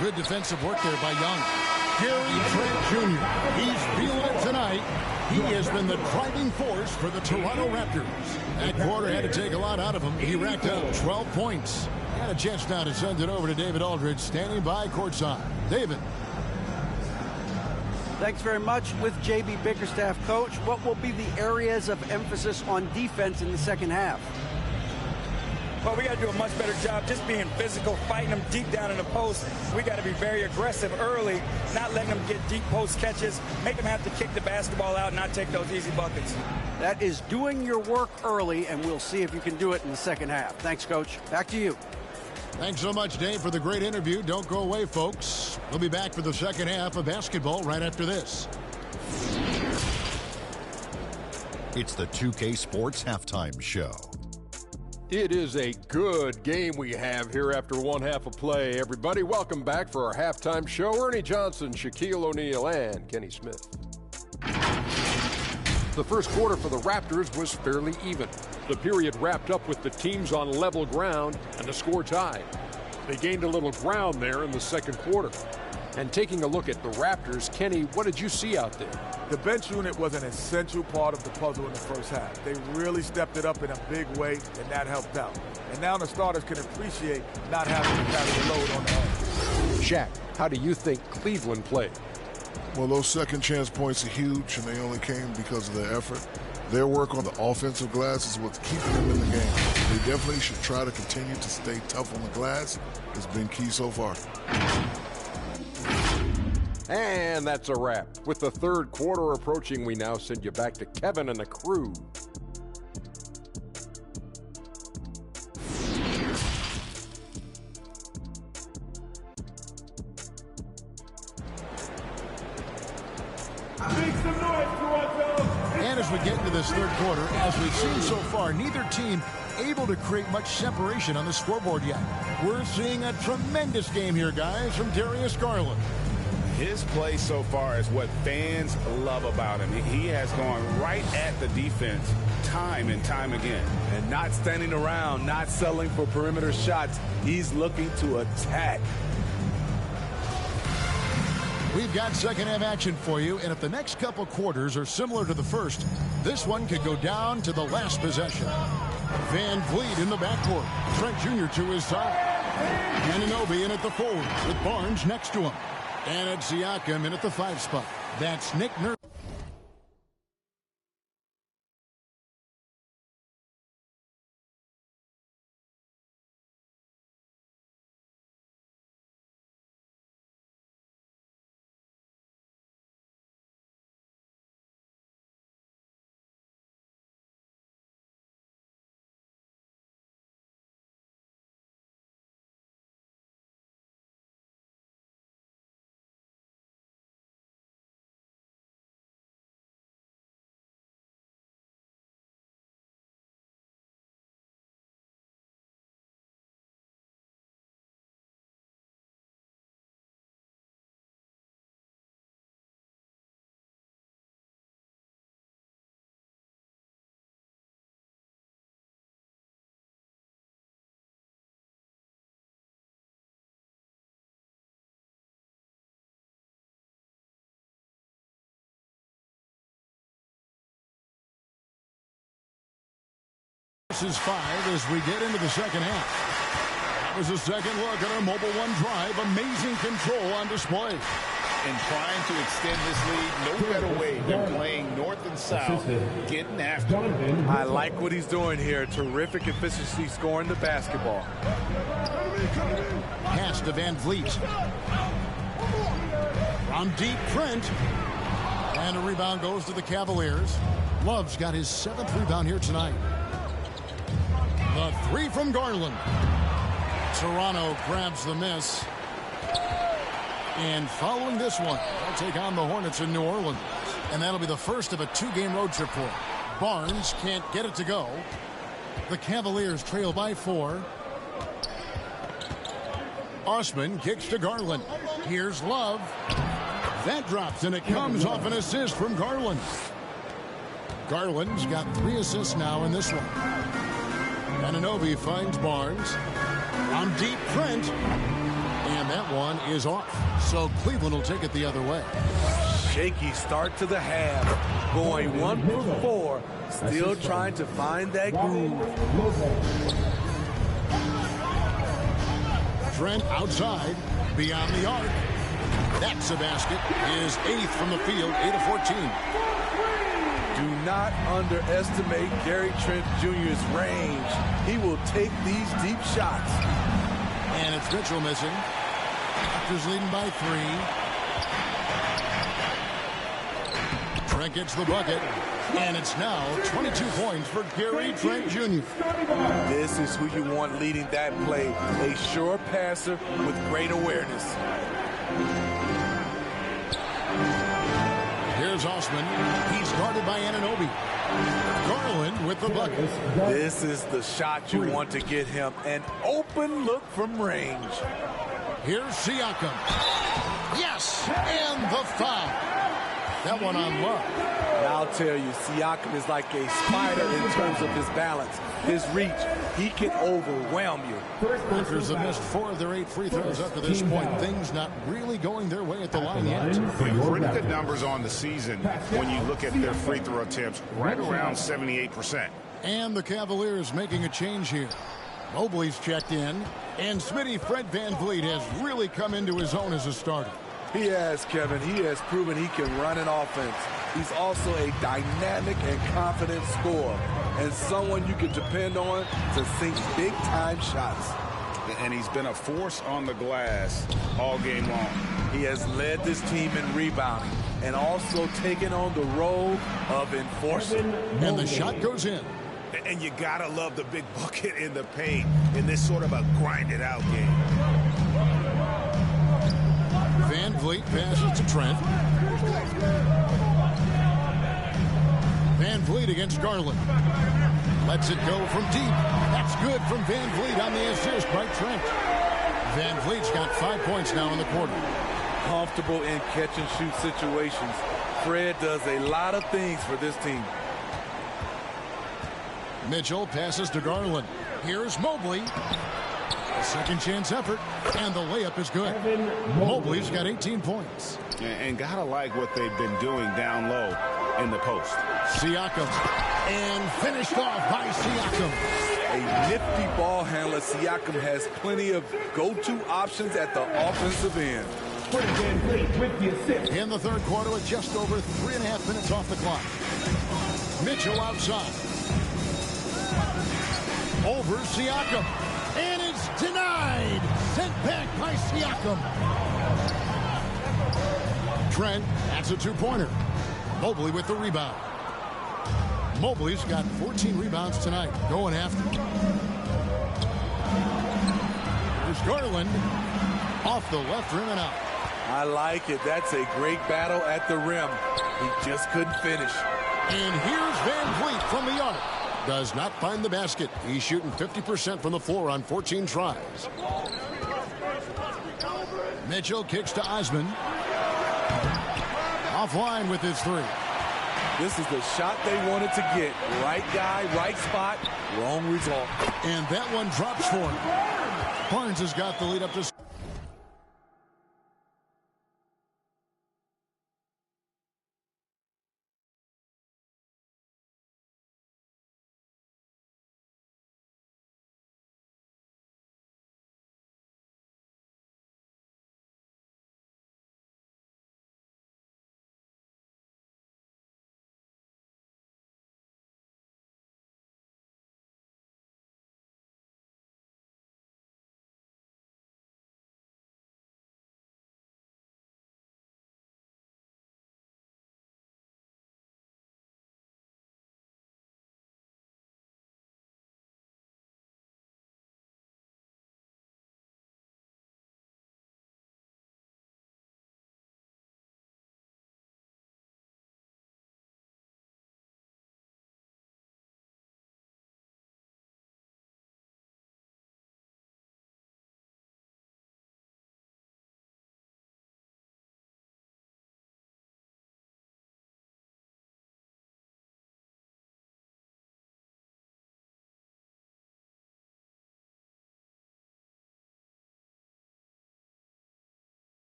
S3: Good defensive work there by Young. Gary Trent Jr. He's feeling it tonight. He has been the driving force for the Toronto Raptors. That quarter had to take a lot out of him. He racked up 12 points. Had a chance now to send it over to David Aldridge, standing by courtside. David.
S4: Thanks very much. With J.B. Bickerstaff, coach, what will be the areas of emphasis on defense in the second half?
S8: Well, we got to do a much better job just being physical, fighting them deep down in the post. We got to be very aggressive early, not letting them get deep post catches, make them have to kick the basketball out, not take those easy buckets.
S4: That is doing your work early, and we'll see if you can do it in the second half. Thanks, Coach. Back to you.
S3: Thanks so much, Dave, for the great interview. Don't go away, folks. We'll be back for the second half of basketball right after this.
S9: It's the 2K Sports Halftime Show.
S10: It is a good game we have here after one half of play. Everybody, welcome back for our halftime show. Ernie Johnson, Shaquille O'Neal, and Kenny Smith. The first quarter for the Raptors was fairly even. The period wrapped up with the teams on level ground and the score tied. They gained a little ground there in the second quarter. And taking a look at the Raptors, Kenny, what did you see out there?
S11: The bench unit was an essential part of the puzzle in the first half. They really stepped it up in a big way, and that helped out. And now the starters can appreciate not having to carry the load on their own.
S10: Shaq, how do you think Cleveland played?
S12: Well, those second chance points are huge, and they only came because of their effort. Their work on the offensive glass is what's keeping them in the game. They definitely should try to continue to stay tough on the glass. It's been key so far.
S10: And that's a wrap. With the third quarter approaching, we now send you back to Kevin and the crew.
S2: Make some noise, Toronto!
S3: And as we get into this third quarter, as we've seen so far, neither team able to create much separation on the scoreboard yet. We're seeing a tremendous game here, guys, from Darius Garland.
S5: His play so far is what fans love about him. He has gone right at the defense time and time again.
S6: And not standing around, not settling for perimeter shots. He's looking to attack.
S3: We've got second half action for you, and if the next couple quarters are similar to the first, this one could go down to the last possession. VanVleet in the backcourt. Trent Jr. to his side. Anunoby in at the 4 with Barnes next to him. And it's Siakam in at the 5 spot. That's Nick Nurse. misses 5 as we get into the second half. That was a second look at our Mobile One drive. Amazing control on display.
S5: And trying to extend this lead, no better way than playing north and south, getting after it.
S6: I like what he's doing here. Terrific efficiency scoring the basketball.
S3: Pass to Van Vliet. From deep, Trent. And a rebound goes to the Cavaliers. Love's got his 7th rebound here tonight. The 3 from Garland. Toronto grabs the miss. And following this one, they'll take on the Hornets in New Orleans. And that'll be the first of a 2-game road trip for them. Barnes can't get it to go. The Cavaliers trail by 4. Osman kicks to Garland. Here's Love. That drops, and it comes off an assist from Garland. Garland's got 3 assists now in this one. Anunoby finds Barnes. On deep, Trent. And that one is off. So Cleveland will take it the other way.
S6: Shaky start to the half. Going 1 for 4. Still trying to find that groove.
S3: Trent outside. Beyond the arc. That's a basket. His 8th from the field. 8 of 14.
S6: Do not underestimate Gary Trent Jr.'s range. He will take these deep shots.
S3: And it's Mitchell missing. Raptors leading by 3. Trent gets the bucket. And it's now 22 points for Gary Trent Jr.
S6: This is who you want leading that play. A sure passer with great awareness.
S3: Here's Osman. He's guarded by Anunoby. Garland with the bucket.
S6: This is the shot you want to get him. An open look from range.
S3: Here's Siakam. Yes! And the foul. That one on Love.
S6: I'll tell you, Siakam is like a spider in terms of his balance, his reach. He can overwhelm you.
S3: Raptors have missed 4 of their 8 free throws up to this point. Things not really going their way at the line yet.
S5: Pretty good numbers on the season when you look at their free throw attempts, right around 78%.
S3: And the Cavaliers making a change here. Mobley's checked in, and Smitty Fred Van Vliet has really come into his own as a starter.
S6: He has, Kevin. He has proven he can run an offense. He's also a dynamic and confident scorer, and someone you can depend on to sink big-time shots.
S5: And he's been a force on the glass all game long.
S6: He has led this team in rebounding and also taken on the role of enforcer.
S3: And the shot goes in.
S5: And you gotta love the big bucket in the paint in this sort of a grinded-out game.
S3: Van Vliet passes to Trent. Van Vliet against Garland. Lets it go from deep. That's good from Van Vliet on the assist by Trent. Van Vliet's got 5 points now in the quarter.
S6: Comfortable in catch-and-shoot situations. Fred does a lot of things for this team.
S3: Mitchell passes to Garland. Here's Mobley. A second chance effort, and the layup is good. Mobley's got 18 points.
S5: And gotta like what they've been doing down low in the post.
S3: Siakam, and finished off by Siakam.
S6: A nifty ball handler. Siakam has plenty of go-to options at the offensive end.
S3: In the third quarter with just over 3.5 minutes off the clock. Mitchell outside. Over Siakam. And it's denied. Sent back by Siakam. Trent, that's a 2-pointer. Mobley with the rebound. Mobley's got 14 rebounds tonight. Going after. There's Garland. Off the left rim and out.
S6: I like it. That's a great battle at the rim. He just couldn't finish.
S3: And here's Van Vliet from the arc. Does not find the basket. He's shooting 50% from the floor on 14 tries. Mitchell kicks to Osman. Offline with his 3.
S6: This is the shot they wanted to get. Right guy, right spot, wrong result.
S3: And that one drops for him. Barnes has got the lead up to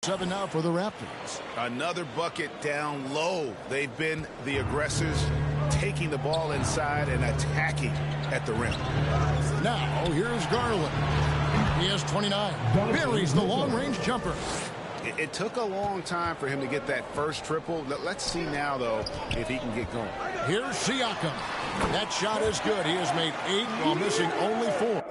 S3: 7 now for the Raptors.
S5: Another bucket down low. They've been the aggressors, taking the ball inside and attacking at the rim.
S3: Now, here's Garland. He has 29. Buries the long-range jumper.
S5: It took a long time for him to get that first triple. Let's see now, though, if he can get going.
S3: Here's Siakam. That shot is good. He has made 8 while missing only 4.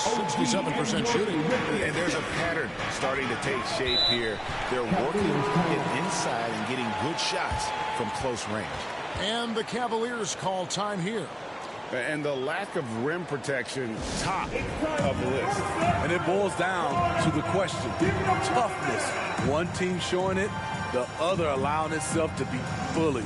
S3: 67% shooting.
S5: And there's a pattern starting to take shape here. They're working it inside and getting good shots from close range.
S3: And the Cavaliers call time here.
S5: And the lack of rim protection, top of the list.
S6: And it boils down to the question, toughness. One team showing it, the other allowing itself to be bullied.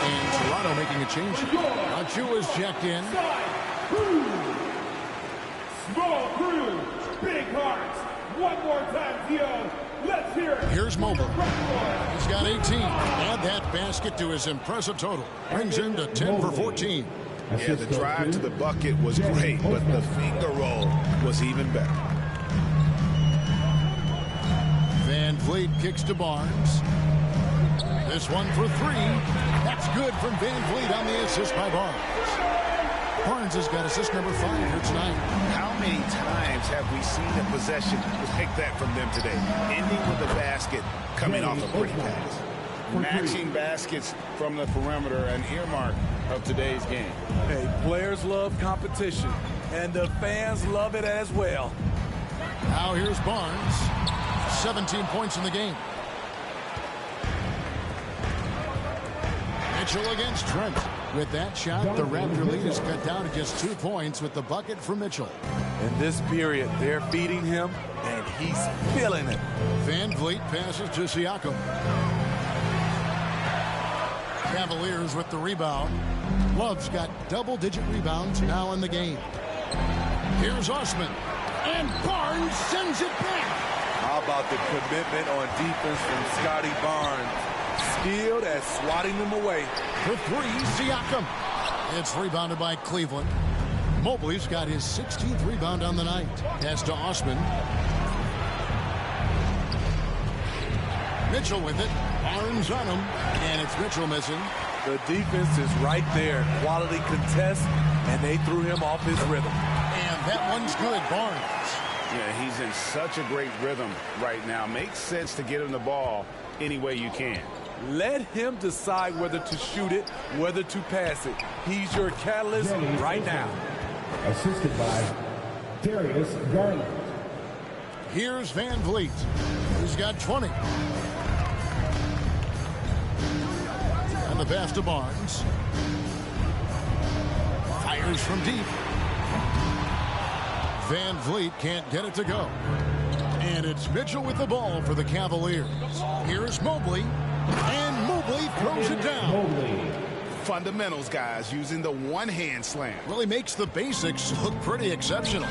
S3: And Toronto making a change. Achiuwa's checked in.
S2: Small crew, big hearts. One more time, Theo. Let's hear it.
S3: Here's Mobley. He's got 18. Add that basket to his impressive total. Brings him to 10 for 14.
S5: Yeah, the drive to the bucket was great, but the finger roll was even better.
S3: Van Vliet kicks to Barnes. This one for three. That's good from Van Vliet on the assist by Barnes. Barnes has got assist number 5 here tonight.
S5: How many times have we seen a possession like that from them today? Ending with a basket, coming off a pretty pass. Matching baskets from the perimeter, an earmark of today's game.
S6: Hey, players love competition, and the fans love it as well.
S3: Now here's Barnes. 17 points in the game. Mitchell against Trent. With that shot, the Raptor lead is cut down to just 2 points with the bucket from Mitchell.
S6: In this period, they're feeding him, and he's feeling it.
S3: Van Vliet passes to Siakam. Cavaliers with the rebound. Love's got double-digit rebounds now in the game. Here's Osman. And Barnes sends it back.
S6: How about the commitment on defense from Scotty Barnes? Skilled at swatting them away.
S3: For 3, Siakam. It's rebounded by Cleveland. Mobley's got his 16th rebound on the night. Pass to Osman. Mitchell with it. Barnes on him. And it's Mitchell missing.
S6: The defense is right there. Quality contest, and they threw him off his rhythm.
S3: And that one's good, Barnes.
S5: Yeah, he's in such a great rhythm right now. Makes sense to get him the ball any way you can.
S6: Let him decide whether to shoot it, whether to pass it. He's your catalyst right now.
S2: Assisted by Darius Garland.
S3: Here's Van Vliet. He's got 20. And the pass to Barnes. Fires from deep. Van Vliet can't get it to go. And it's Mitchell with the ball for the Cavaliers. Here's Mobley. And Mobley throws it down.
S5: Fundamentals, guys, using the one-hand slam.
S3: Well, he makes the basics look pretty exceptional.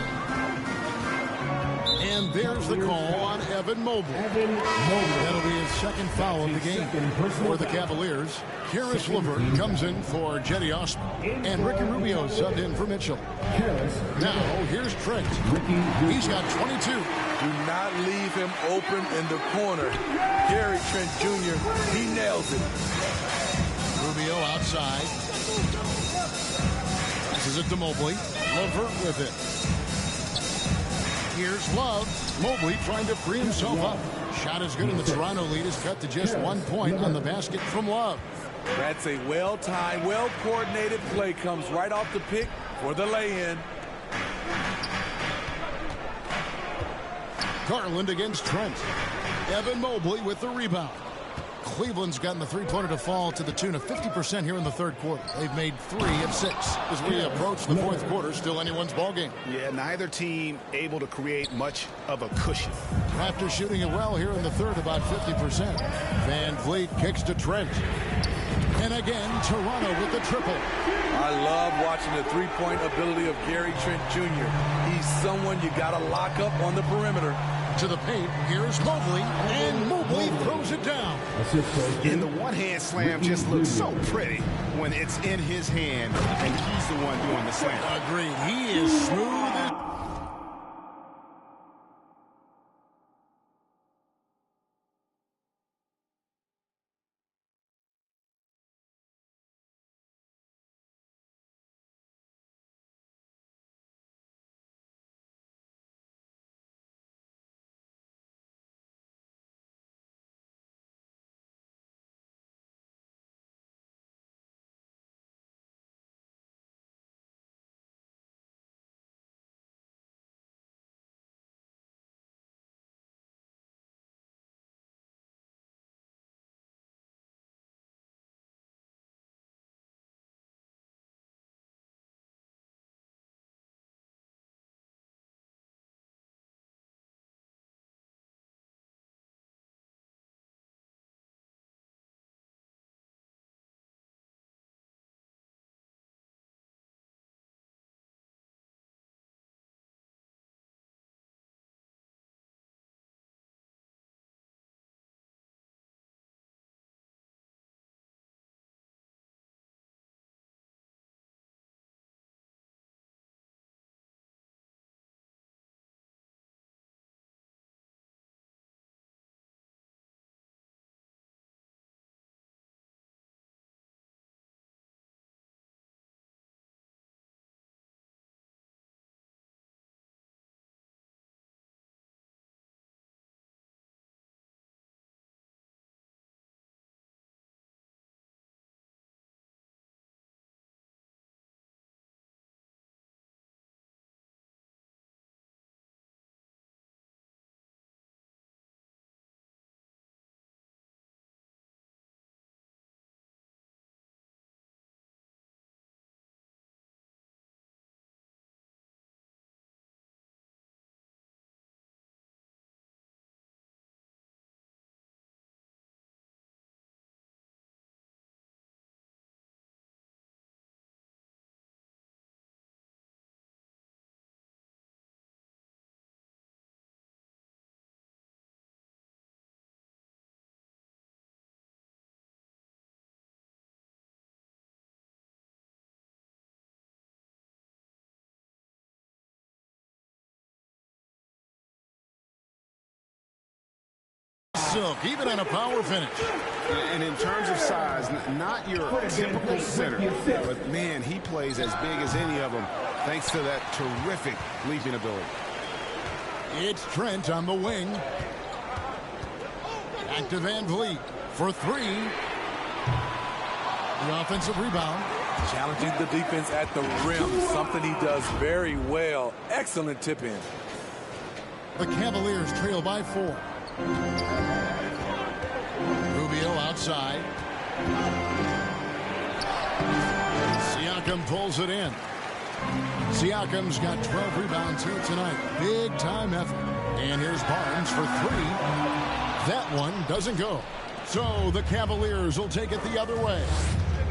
S3: And there's the call on Evan Mobley. That'll be his second foul of the game for the Cavaliers. Karis LeVert comes in for Jetty Osman. And Ricky Rubio subbed in for Mitchell. Now, here's Trent. He's got 22.
S6: Do not leave him open in the corner. Gary Trent Jr., he nails it.
S3: Rubio outside. Passes it to Mobley. LeVert with it. Here's Love. Mobley trying to free himself up. Shot is good, and the Toronto lead is cut to just 1 point on the basket from Love.
S6: That's a well-timed, well-coordinated play. Comes right off the pick for the lay-in.
S3: Garland against Trent. Evan Mobley with the rebound. Cleveland's gotten the three-pointer to fall to the tune of 50% here in the third quarter. They've made 3 of 6. As we approach the fourth quarter, still anyone's ballgame.
S5: Yeah, neither team able to create much of a cushion.
S3: Raptors shooting it well here in the third, about 50%. Van Vliet kicks to Trent. And again, Toronto with the triple.
S6: I love watching the three-point ability of Gary Trent Jr. He's someone you got to lock up on the perimeter.
S3: To the paint, here's Mobley, and Mobley throws it down.
S5: And the one-hand slam just looks so pretty when it's in his hand, and he's the one doing the slam.
S3: Agreed. He is smooth. Silk, even on a power finish.
S5: And in terms of size, not your typical center, but man, he plays as big as any of them thanks to that terrific leaping ability.
S3: It's Trent on the wing. Back to Van Vliet for 3. The offensive rebound.
S6: Challenging the defense at the rim, something he does very well. Excellent tip in.
S3: The Cavaliers trail by 4. Rubio outside. Siakam pulls it in. Siakam's got 12 rebounds here tonight. Big time effort. And here's Barnes for 3. That one doesn't go. So the Cavaliers will take it the other way.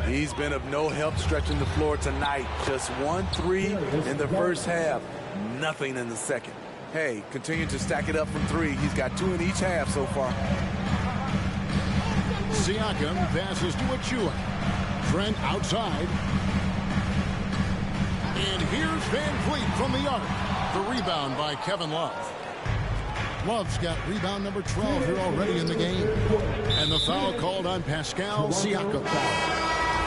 S6: He's been of no help stretching the floor tonight. Just 1-3 in the first half. Nothing in the second. Hey, continue to stack it up from 3. He's got 2 in each half so far.
S3: Siakam passes to Achua. Trent outside. And here's Van Vliet from the arc. The rebound by Kevin Love. Love's got rebound number 12 here already in the game. And the foul called on Pascal Siakam.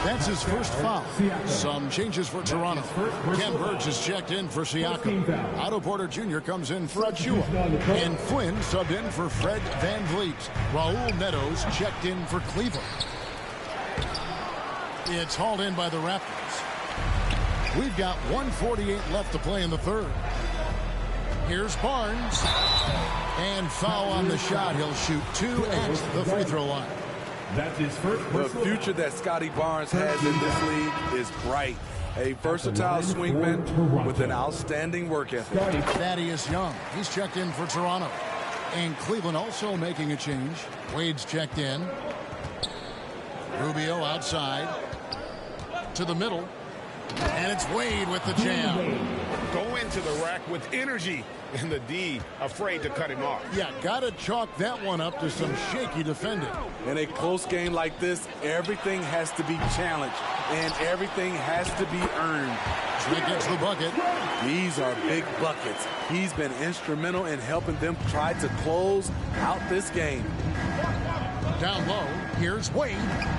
S3: That's his first foul. Some changes for Toronto. Ken Burge is checked in for Siakam. Otto Porter Jr. comes in for Achua. And Flynn subbed in for Fred Van Vliet. Raul Netos checked in for Cleveland. It's hauled in by the Raptors. We've got 1:48 left to play in the third. Here's Barnes. And foul on the shot. He'll shoot 2 at the free throw line.
S2: That's his first
S6: The
S2: personal
S6: future that Scotty Barnes has in this league is bright. A versatile swingman with an outstanding work ethic.
S3: Thaddeus Young, he's checked in for Toronto. And Cleveland also making a change. Wade's checked in. Rubio outside. To the middle. And it's Wade with the jam.
S7: Go into the rack with energy, and the D afraid to cut him off.
S3: Yeah, got to chalk that one up to some shaky defending.
S6: In a close game like this, everything has to be challenged, and everything has to be earned.
S3: Trent gets the bucket.
S6: These are big buckets. He's been instrumental in helping them try to close out this game.
S3: Down low, here's Wade,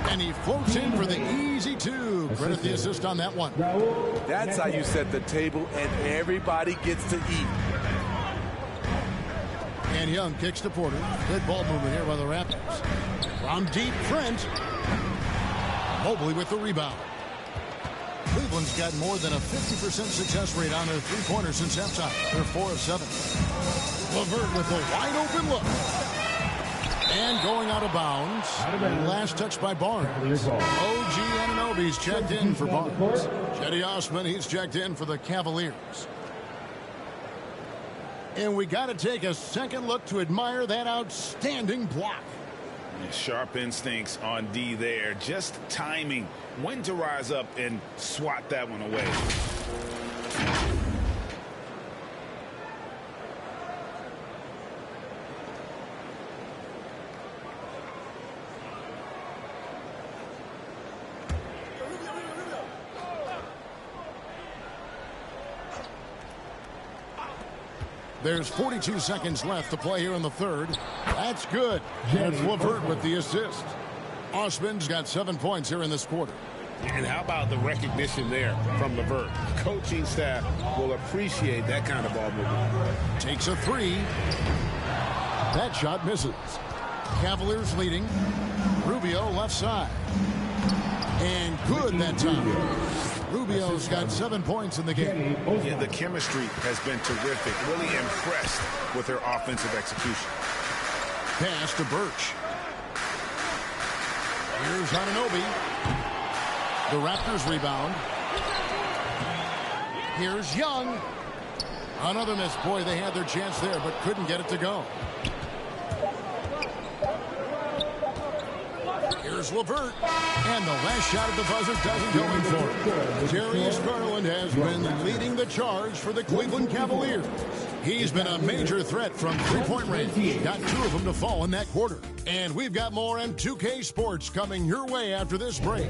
S3: and he floats in for the easy two. Credit the assist on that one.
S6: That's how you set the table, and everybody gets to eat.
S3: And Young kicks to Porter. Good ball movement here by the Raptors. From deep, Trent. Mobley with the rebound. Cleveland's got more than a 50% success rate on their three-pointers since halftime. They're 4 of 7. LeVert with a wide-open look. And going out of bounds. Last touch by Barnes. OG Anunoby's checked in for Barnes. Cedi Osman, he's checked in for the Cavaliers. And we got to take a second look to admire that outstanding block.
S5: Sharp instincts on D there. Just timing. When to rise up and swat that one away.
S3: There's 42 seconds left to play here in the third. That's good. And it's LeVert with the assist. Osman's got 7 points here in this quarter.
S7: And how about the recognition there from LeVert? Coaching staff will appreciate that kind of ball movement.
S3: Takes a three. That shot misses. Cavaliers leading. Rubio left side. And good that time. Rubio's got 7 points in the game.
S5: Yeah, the chemistry has been terrific. Really impressed with their offensive execution.
S3: Pass to Birch. Here's Anunoby. The Raptors rebound. Here's Young. Another miss. Boy, they had their chance there, but couldn't get it to go. Here's LeVert. And the last shot at the buzzer doesn't go in for him. Darius Garland has been leading the charge for the Cleveland Cavaliers. He's been a major threat from three-point range. Got 2 of them to fall in that quarter. And we've got more M2K Sports coming your way after this break.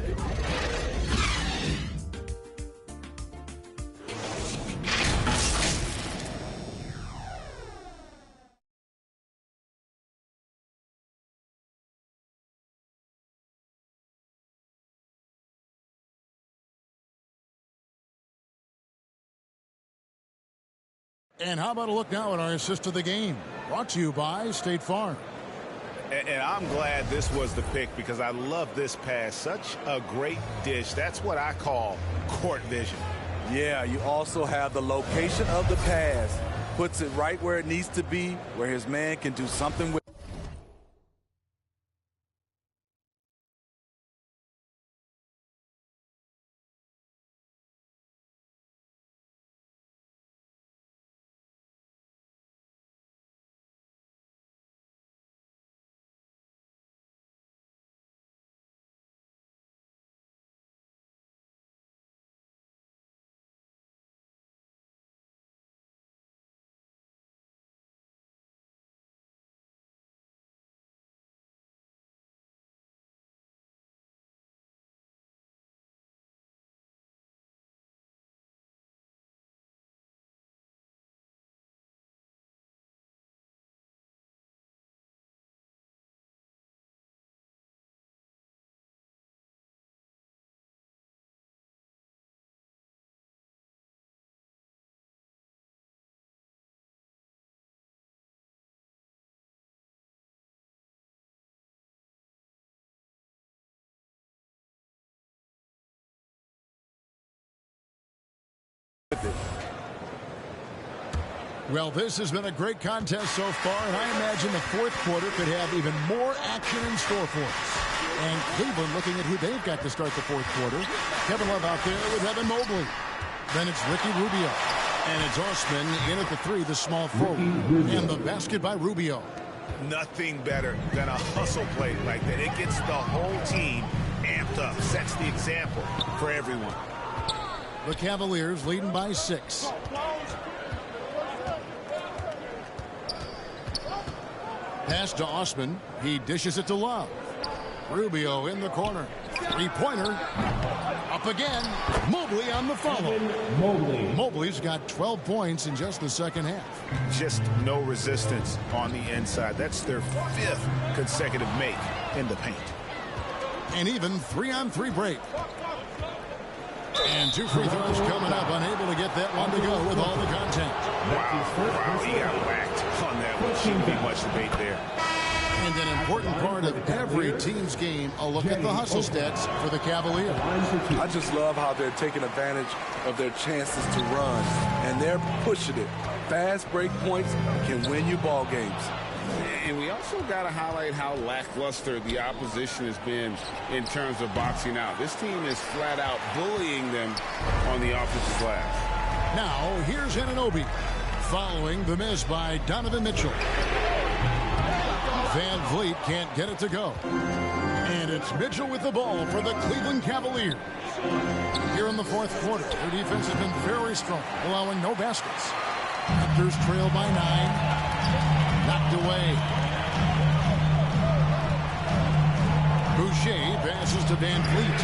S3: And how about a look now at our assist of the game? Brought to you by State Farm.
S5: And I'm glad this was the pick because I love this pass. Such a great dish. That's what I call court vision.
S6: Yeah, you also have the location of the pass. Puts it right where it needs to be, where his man can do something with.
S3: Well, this has been a great contest so far, and I imagine the fourth quarter could have even more action in store for us. And Cleveland looking at who they've got to start the fourth quarter. Kevin Love out there with Evan Mobley. Then it's Ricky Rubio. And it's Osman in at the three, the small forward. And the basket by Rubio.
S7: Nothing better than a hustle play like that. It gets the whole team amped up. Sets the example for everyone.
S3: The Cavaliers leading by 6. Pass to Osman. He dishes it to Love. Rubio in the corner. Three-pointer. Up again. Mobley on the follow. Mobley's got 12 points in just the second half.
S7: Just no resistance on the inside. That's their 5th consecutive make in the paint.
S3: And even 3-on-3 break. And 2 free throws coming up. Unable to get that one to go with all the contact.
S7: Wow, he got whacked on that one. Shouldn't be much debate there.
S3: And an important part of every team's game, a look at the hustle stats for the Cavaliers.
S6: I just love how they're taking advantage of their chances to run, and they're pushing it. Fast break points can win you ball games.
S5: And we also got to highlight how lackluster the opposition has been in terms of boxing out. This team is flat out bullying them on the offensive glass.
S3: Now, here's Anunoby following the miss by Donovan Mitchell. Van Vliet can't get it to go. And it's Mitchell with the ball for the Cleveland Cavaliers. Here in the fourth quarter, their defense has been very strong, allowing no baskets. Raptors trail by 9. Knocked away. Boucher passes to Van Vliet.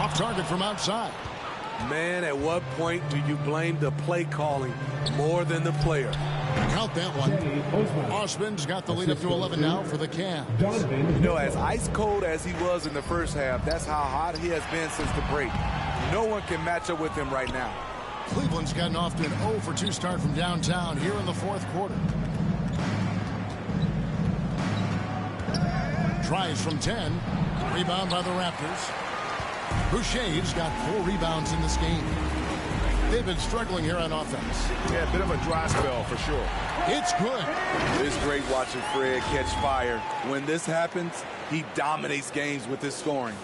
S3: Off target from outside.
S6: Man, at what point do you blame the play calling more than the player?
S3: Count that one. Osman's got the lead up to 11 now for the Cavs.
S6: You know, as ice cold as he was in the first half, that's how hot he has been since the break. No one can match up with him right now.
S3: Cleveland's gotten off to an 0 for 2 start from downtown here in the fourth quarter. Tries from 10. Rebound by the Raptors. Boucher's got 4 rebounds in this game. They've been struggling here on offense.
S7: Yeah, a bit of a dry spell for sure.
S3: It's good.
S6: It's great watching Fred catch fire. When this happens, he dominates games with his scoring.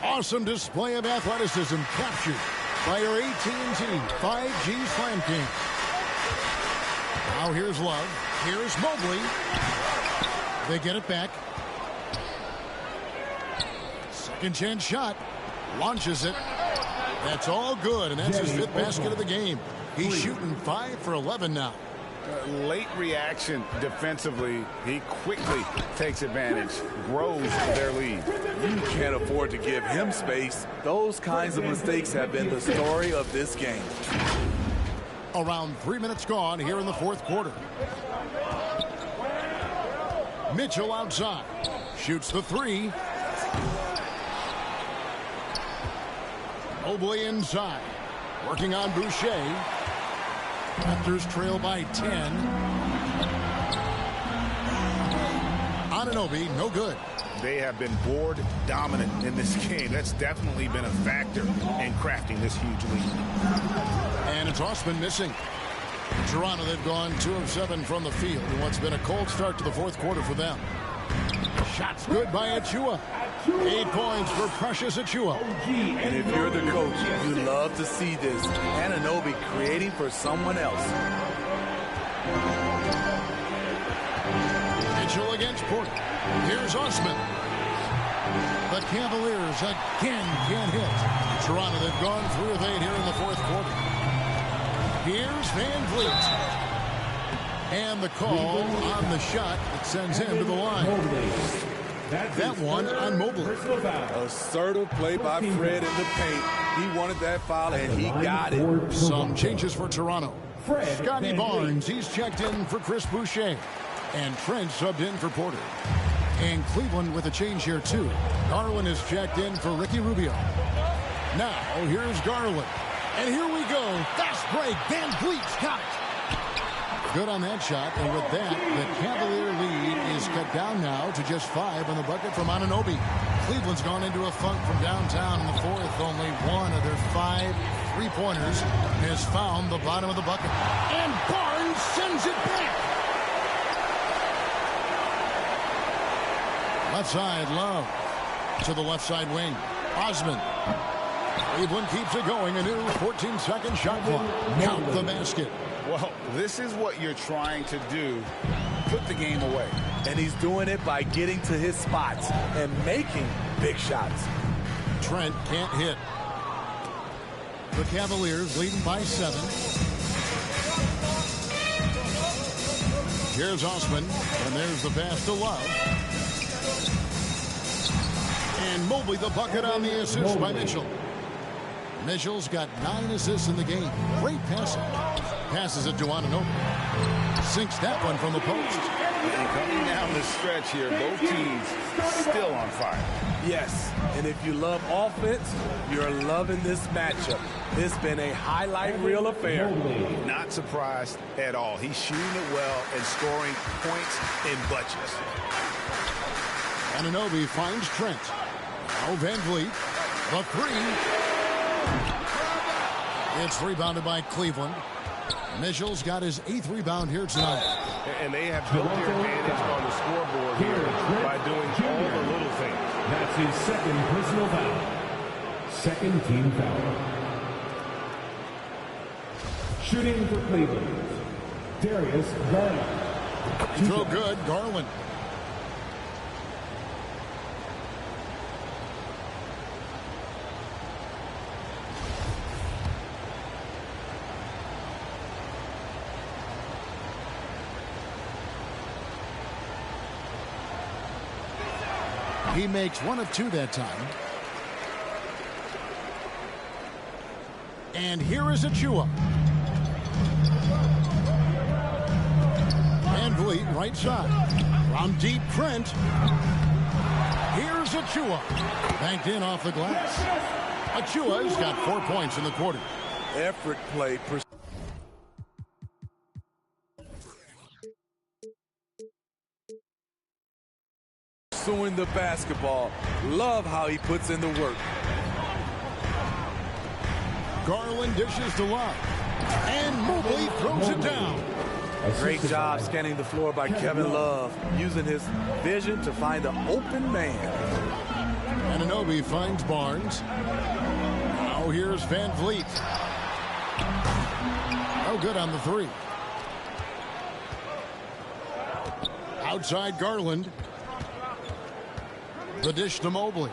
S3: Awesome display of athleticism captured by your AT&T 5G Slam King. Now here's Love. Here's Mobley. They get it back. Second chance shot. Launches it. That's all good, and that's his 5th basket of the game. He's shooting 5 for 11 now.
S5: Late reaction defensively. He quickly takes advantage, grows their lead.
S6: You can't afford to give him space. Those kinds of mistakes have been the story of this game.
S3: Around 3 minutes gone here in the fourth quarter. Mitchell outside. Shoots the 3. Mobley inside. Working on Boucher. Raptors trail by 10. Anunoby, no good.
S7: They have been board dominant in this game. That's definitely been a factor in crafting this huge lead.
S3: And it's Osman missing. Toronto, they've gone 2 of 7 from the field in what's been a cold start to the fourth quarter for them. Shots good by Achua. 8 points for Precious Achua.
S6: And if you're the coach, you love to see this. Anunoby creating for someone else.
S3: Mitchell against Porter. Here's Osman. The Cavaliers again can't hit. Toronto, they've gone 3 of 8 here in the fourth quarter. Here's Van Vliet. And the call on the shot that sends him to the line. That one on Mobley.
S6: Assertive play by Fred in the paint. He wanted that foul, and he got it.
S3: Some changes for Toronto. Scotty Barnes, he's checked in for Chris Boucher. And Trent subbed in for Porter. And Cleveland with a change here, too. Garland is checked in for Ricky Rubio. Now, here's Garland. And here we go. Fast break. Van Vliet's got it. Good on that shot, and with that, the Cavalier lead is cut down now to just 5 on the bucket from Anunoby. Cleveland's gone into a funk from downtown in the fourth. Only 1 of their 5 3-pointers has found the bottom of the bucket. And Barnes sends it back. Left side, Love. To the left side wing. Osman. Cleveland keeps it going. A new 14-second shot clock. Count the basket.
S5: Well, this is what you're trying to do. Put the game away.
S6: And he's doing it by getting to his spots and making big shots.
S3: Trent can't hit. The Cavaliers leading by 7. Here's Osman, and there's the pass to Love. And Mobley the bucket on the assist by Mitchell. Mitchell's got 9 assists in the game. Great passing. Passes it to Anunoby. Sinks that one from the post.
S5: And coming down the stretch here, both teams still on fire.
S6: Yes, and if you love offense, you're loving this matchup. It's been a highlight reel affair.
S5: Not surprised at all. He's shooting it well and scoring points in bunches.
S3: Anunoby finds Trent. Now Van Vliet. The 3. It's rebounded by Cleveland. Mitchell's got his 8th rebound here tonight.
S7: And they have built their advantage on the scoreboard here by doing all the little things.
S2: That's his second personal foul. Second team foul. Shooting for Cleveland, Darius Garland.
S3: Throw good, Garland. He makes 1 of 2 that time. And here is Achua. Van Vliet, right side. From deep, Trent. Here's Achua. Banked in off the glass. Achua's got 4 points in the quarter.
S6: Effort play. Pursuing the basketball. Love how he puts in the work.
S3: Garland dishes to Love. And Mobley throws it down.
S6: Great job scanning the floor by Kevin Love, using his vision to find the open man.
S3: Anunoby finds Barnes. Now here's Van Vliet. No good on the 3. Outside Garland. The dish to Mobley.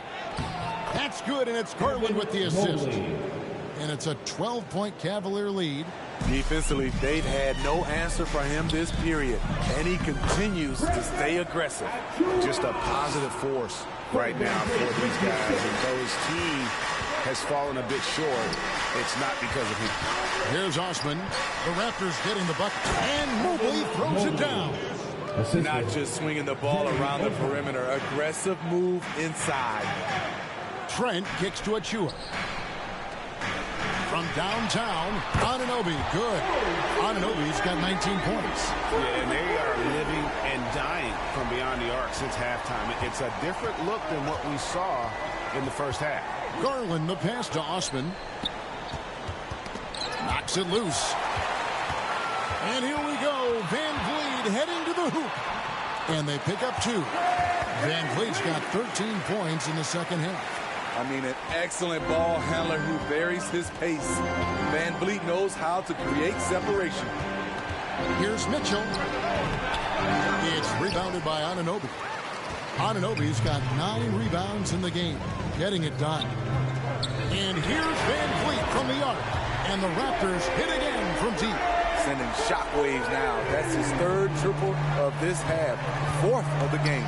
S3: That's good, and it's Garland with the assist. And it's a 12-point Cavalier lead.
S6: Defensively, they've had no answer for him this period, and he continues to stay aggressive.
S5: Just a positive force right now for these guys. And though his team has fallen a bit short, it's not because of him.
S3: Here's Osman. The Raptors getting the bucket. And Mobley throws it down.
S6: Not just swinging the ball around the perimeter. Aggressive move inside.
S3: Trent kicks to Achua. From downtown, Anunoby, good. Anunoby's got 19 points.
S5: Yeah, and they are living and dying from beyond the arc since halftime. It's a different look than what we saw in the first half.
S3: Garland, the pass to Osman. Knocks it loose. And here we go. Van Vliet heading to the hoop. And they pick up 2. Van Vliet's got 13 points in the second half.
S6: I mean, an excellent ball handler who varies his pace. Van Vliet knows how to create separation.
S3: Here's Mitchell. It's rebounded by Anunoby. Anunoby's got 9 rebounds in the game, getting it done. And here's Van Vliet from the arc. And the Raptors hit again from deep.
S6: Sending shockwaves now. That's his 3rd triple of this half. 4th of the game.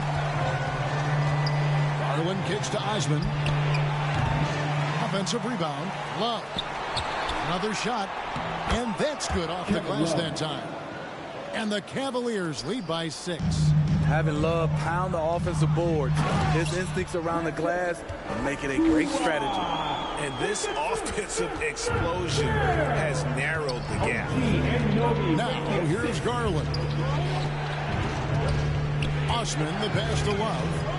S3: Garland kicks to Osman. Offensive rebound. Love. Another shot. And that's good off the glass that time. And the Cavaliers lead by 6.
S6: Having Love pound the offensive boards. His instincts around the glass make it a great strategy.
S5: And this offensive explosion has narrowed the gap.
S3: Now here's Garland. Osman, the pass to Love.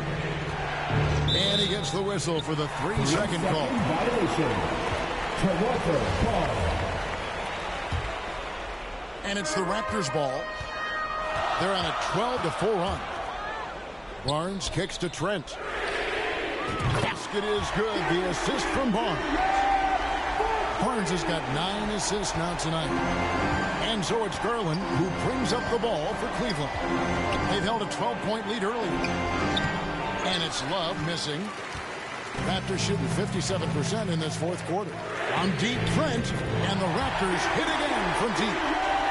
S3: And he gets the whistle for the 3-second call. And it's the Raptors ball. They're on a 12-4 run. Barnes kicks to Trent. Basket is good. The assist from Barnes. Barnes has got 9 assists now tonight. And so it's Garland who brings up the ball for Cleveland. They've held a 12-point lead early. And it's Love missing. Raptors shooting 57% in this fourth quarter. On deep, Trent, and the Raptors hit again from deep.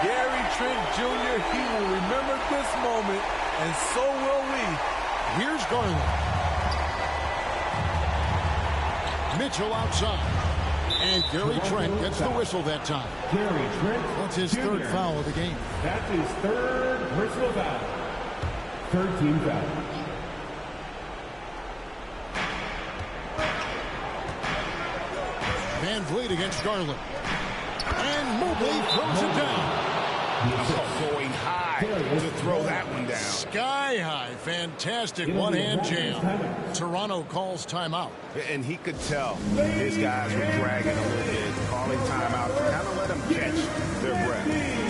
S6: Gary Trent Jr., he will remember this moment, and so will we.
S3: Here's Garland. Mitchell outside. And Gary Trent gets the whistle that time.
S2: Gary Trent.
S3: That's his third foul of the game.
S2: That's his third personal foul. 13 fouls.
S3: Van Vliet against Garland. And Mobley throws it down.
S5: Going high to throw that one down.
S3: Sky high. Fantastic one-hand jam. Toronto calls timeout.
S5: And he could tell his guys were dragging a little bit, calling timeout to kind of let them catch their breath.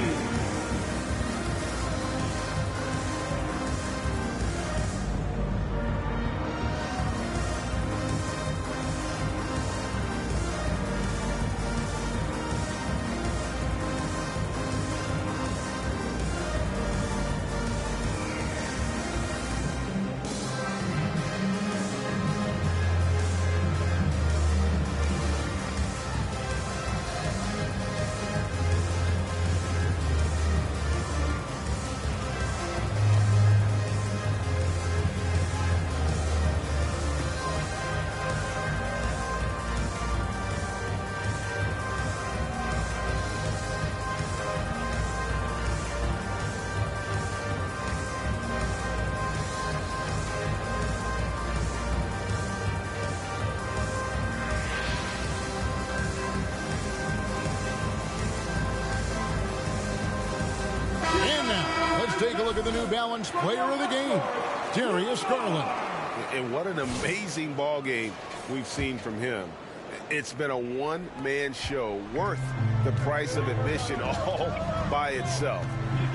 S3: Take a look at the New Balance player of the game, Darius Garland.
S7: And what an amazing ball game we've seen from him. It's been a one-man show worth the price of admission all by itself.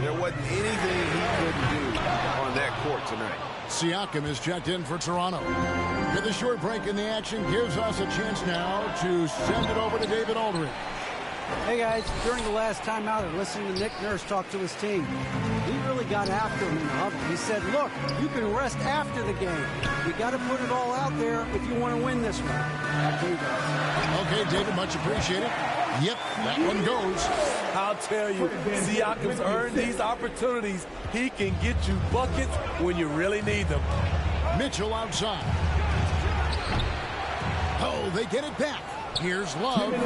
S7: There wasn't anything he couldn't do on that court tonight.
S3: Siakam is checked in for Toronto. And the short break in the action gives us a chance now to send it over to David Aldridge.
S4: Hey guys, during the last timeout and listening to Nick Nurse talk to his team, he really got after him in the huddle. He said, look, you can rest after the game. You got to put it all out there if you want to win this one. Back to you guys.
S3: Okay, David, much appreciated. Yep, that one goes.
S6: I'll tell you, Siakam's earned these opportunities. He can get you buckets when you really need them.
S3: Mitchell outside. Oh, they get it back. Here's Love. Pulls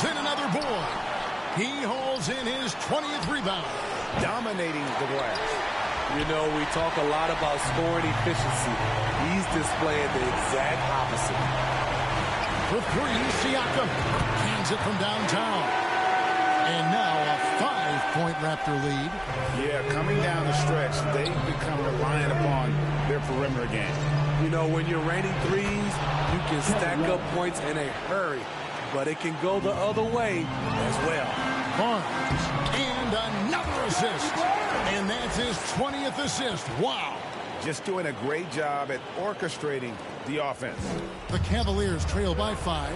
S3: in another board. He hauls in his 20th rebound.
S5: Dominating the glass.
S6: You know, we talk a lot about scoring efficiency. He's displaying the exact opposite.
S3: For three, Siakam hands it from downtown. And now a 5-point Raptor lead.
S5: Yeah, coming down the stretch, they've become reliant upon their perimeter game.
S6: You know, when you're raining threes, you can stack up points in a hurry, but it can go the other way as well.
S3: Barnes, and another assist. And that's his 20th assist. Wow.
S5: Just doing a great job at orchestrating the offense.
S3: The Cavaliers trail by 5.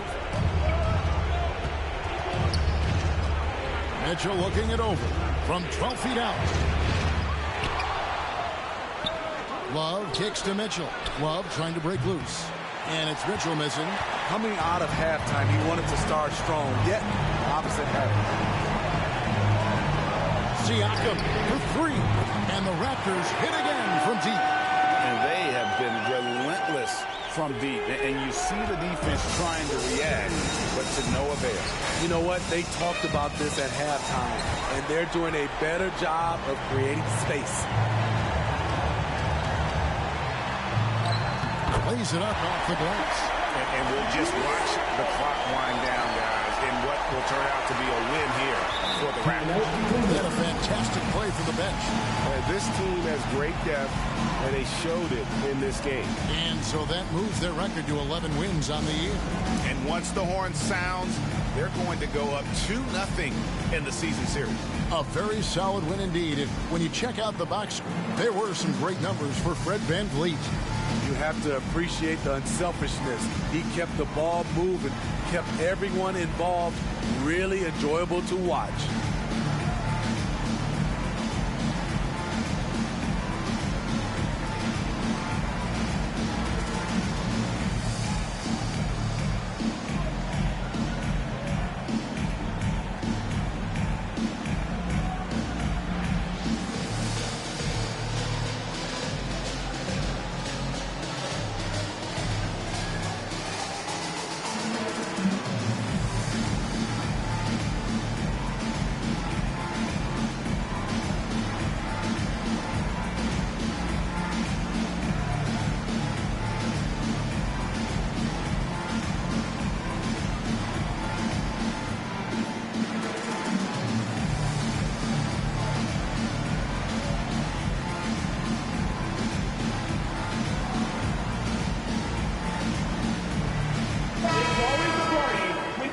S3: Mitchell looking it over from 12 feet out. Love kicks to Mitchell. Love trying to break loose. And it's Mitchell missing.
S6: Coming out of halftime, he wanted to start strong, yet opposite happened.
S3: Siakam for 3. And the Raptors hit again from deep.
S5: And they have been relentless from deep. And you see the defense trying to react, but to no avail.
S6: You know what? They talked about this at halftime, and they're doing a better job of creating space.
S3: Plays it up off the glass.
S5: And we'll just watch the clock wind down, guys.
S7: in what will turn out to be a win here for the Raptors.
S3: Then a fantastic play from the bench.
S7: This team has great depth, and they showed it in this game.
S3: And so that moves their record to 11 wins on the year.
S5: And once the horn sounds, they're going to go up 2-0 in the season series.
S3: A very solid win indeed. And when you check out the box score, there were some great numbers for Fred VanVleet.
S6: You have to appreciate the unselfishness. He kept the ball moving, kept everyone involved, really enjoyable to watch.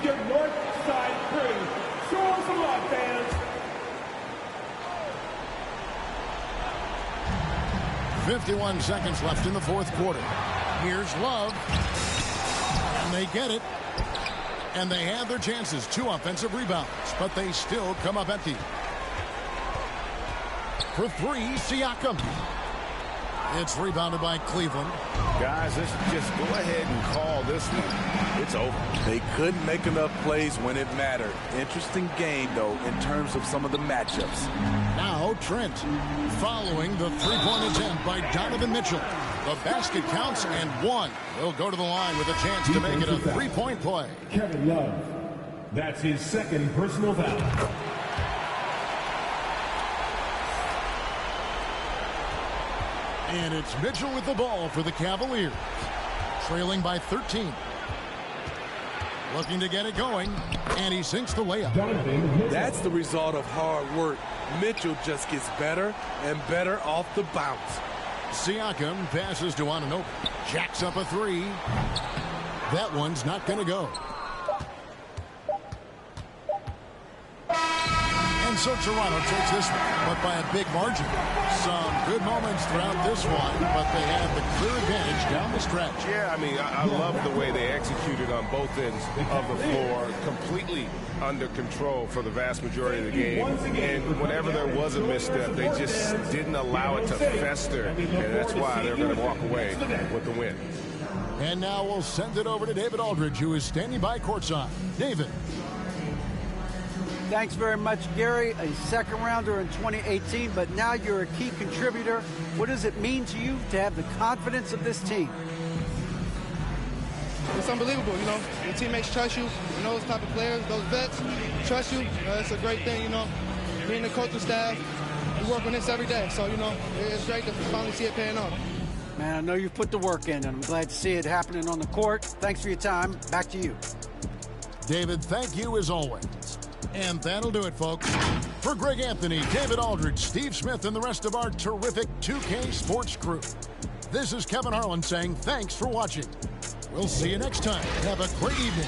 S2: Your North Side crew. Show them some love, fans.
S3: 51 seconds left in the fourth quarter. Here's Love. And they get it. And they have their chances. 2 offensive rebounds. But they still come up empty. For 3, Siakam. It's rebounded by Cleveland.
S7: Guys, let's just go ahead and call this one. It's over.
S6: They couldn't make enough plays when it mattered. Interesting game, though, in terms of some of the matchups.
S3: Now Trent, following the three-point attempt by Donovan Mitchell. The basket counts and 1. He'll go to the line with a chance to make it a three-point play.
S2: Kevin Love. That's his second personal foul.
S3: And it's Mitchell with the ball for the Cavaliers. Trailing by 13. Looking to get it going. And he sinks the layup.
S6: That's the result of hard work. Mitchell just gets better and better off the bounce.
S3: Siakam passes to Anunoby. Jacks up a 3. That one's not going to go. And so Toronto takes this one, but by a big margin. Some good moments throughout this one, but they have the clear advantage down the stretch.
S7: Yeah, I mean, I love the way they executed on both ends of the floor. Completely under control for the vast majority of the game. And whenever there was a misstep, they just didn't allow it to fester. And that's why they're going to walk away with the win.
S3: And now we'll send it over to David Aldridge, who is standing by courtside. David.
S4: Thanks very much, Gary. A second rounder in 2018, but now you're a key contributor. What does it mean to you to have the confidence of this team?
S13: It's unbelievable, you know. Your teammates trust you. You know, those type of players, those vets, trust you. It's a great thing, you know. Being the coaching staff, we work on this every day. So, you know, it's great to finally see it paying off.
S4: Man, I know you've put the work in, and I'm glad to see it happening on the court. Thanks for your time. Back to you.
S3: David, thank you as always. And that'll do it, folks. For Greg Anthony, David Aldridge, Steve Smith, and the rest of our terrific 2K Sports crew, this is Kevin Harlan saying thanks for watching. We'll see you next time. Have a great evening.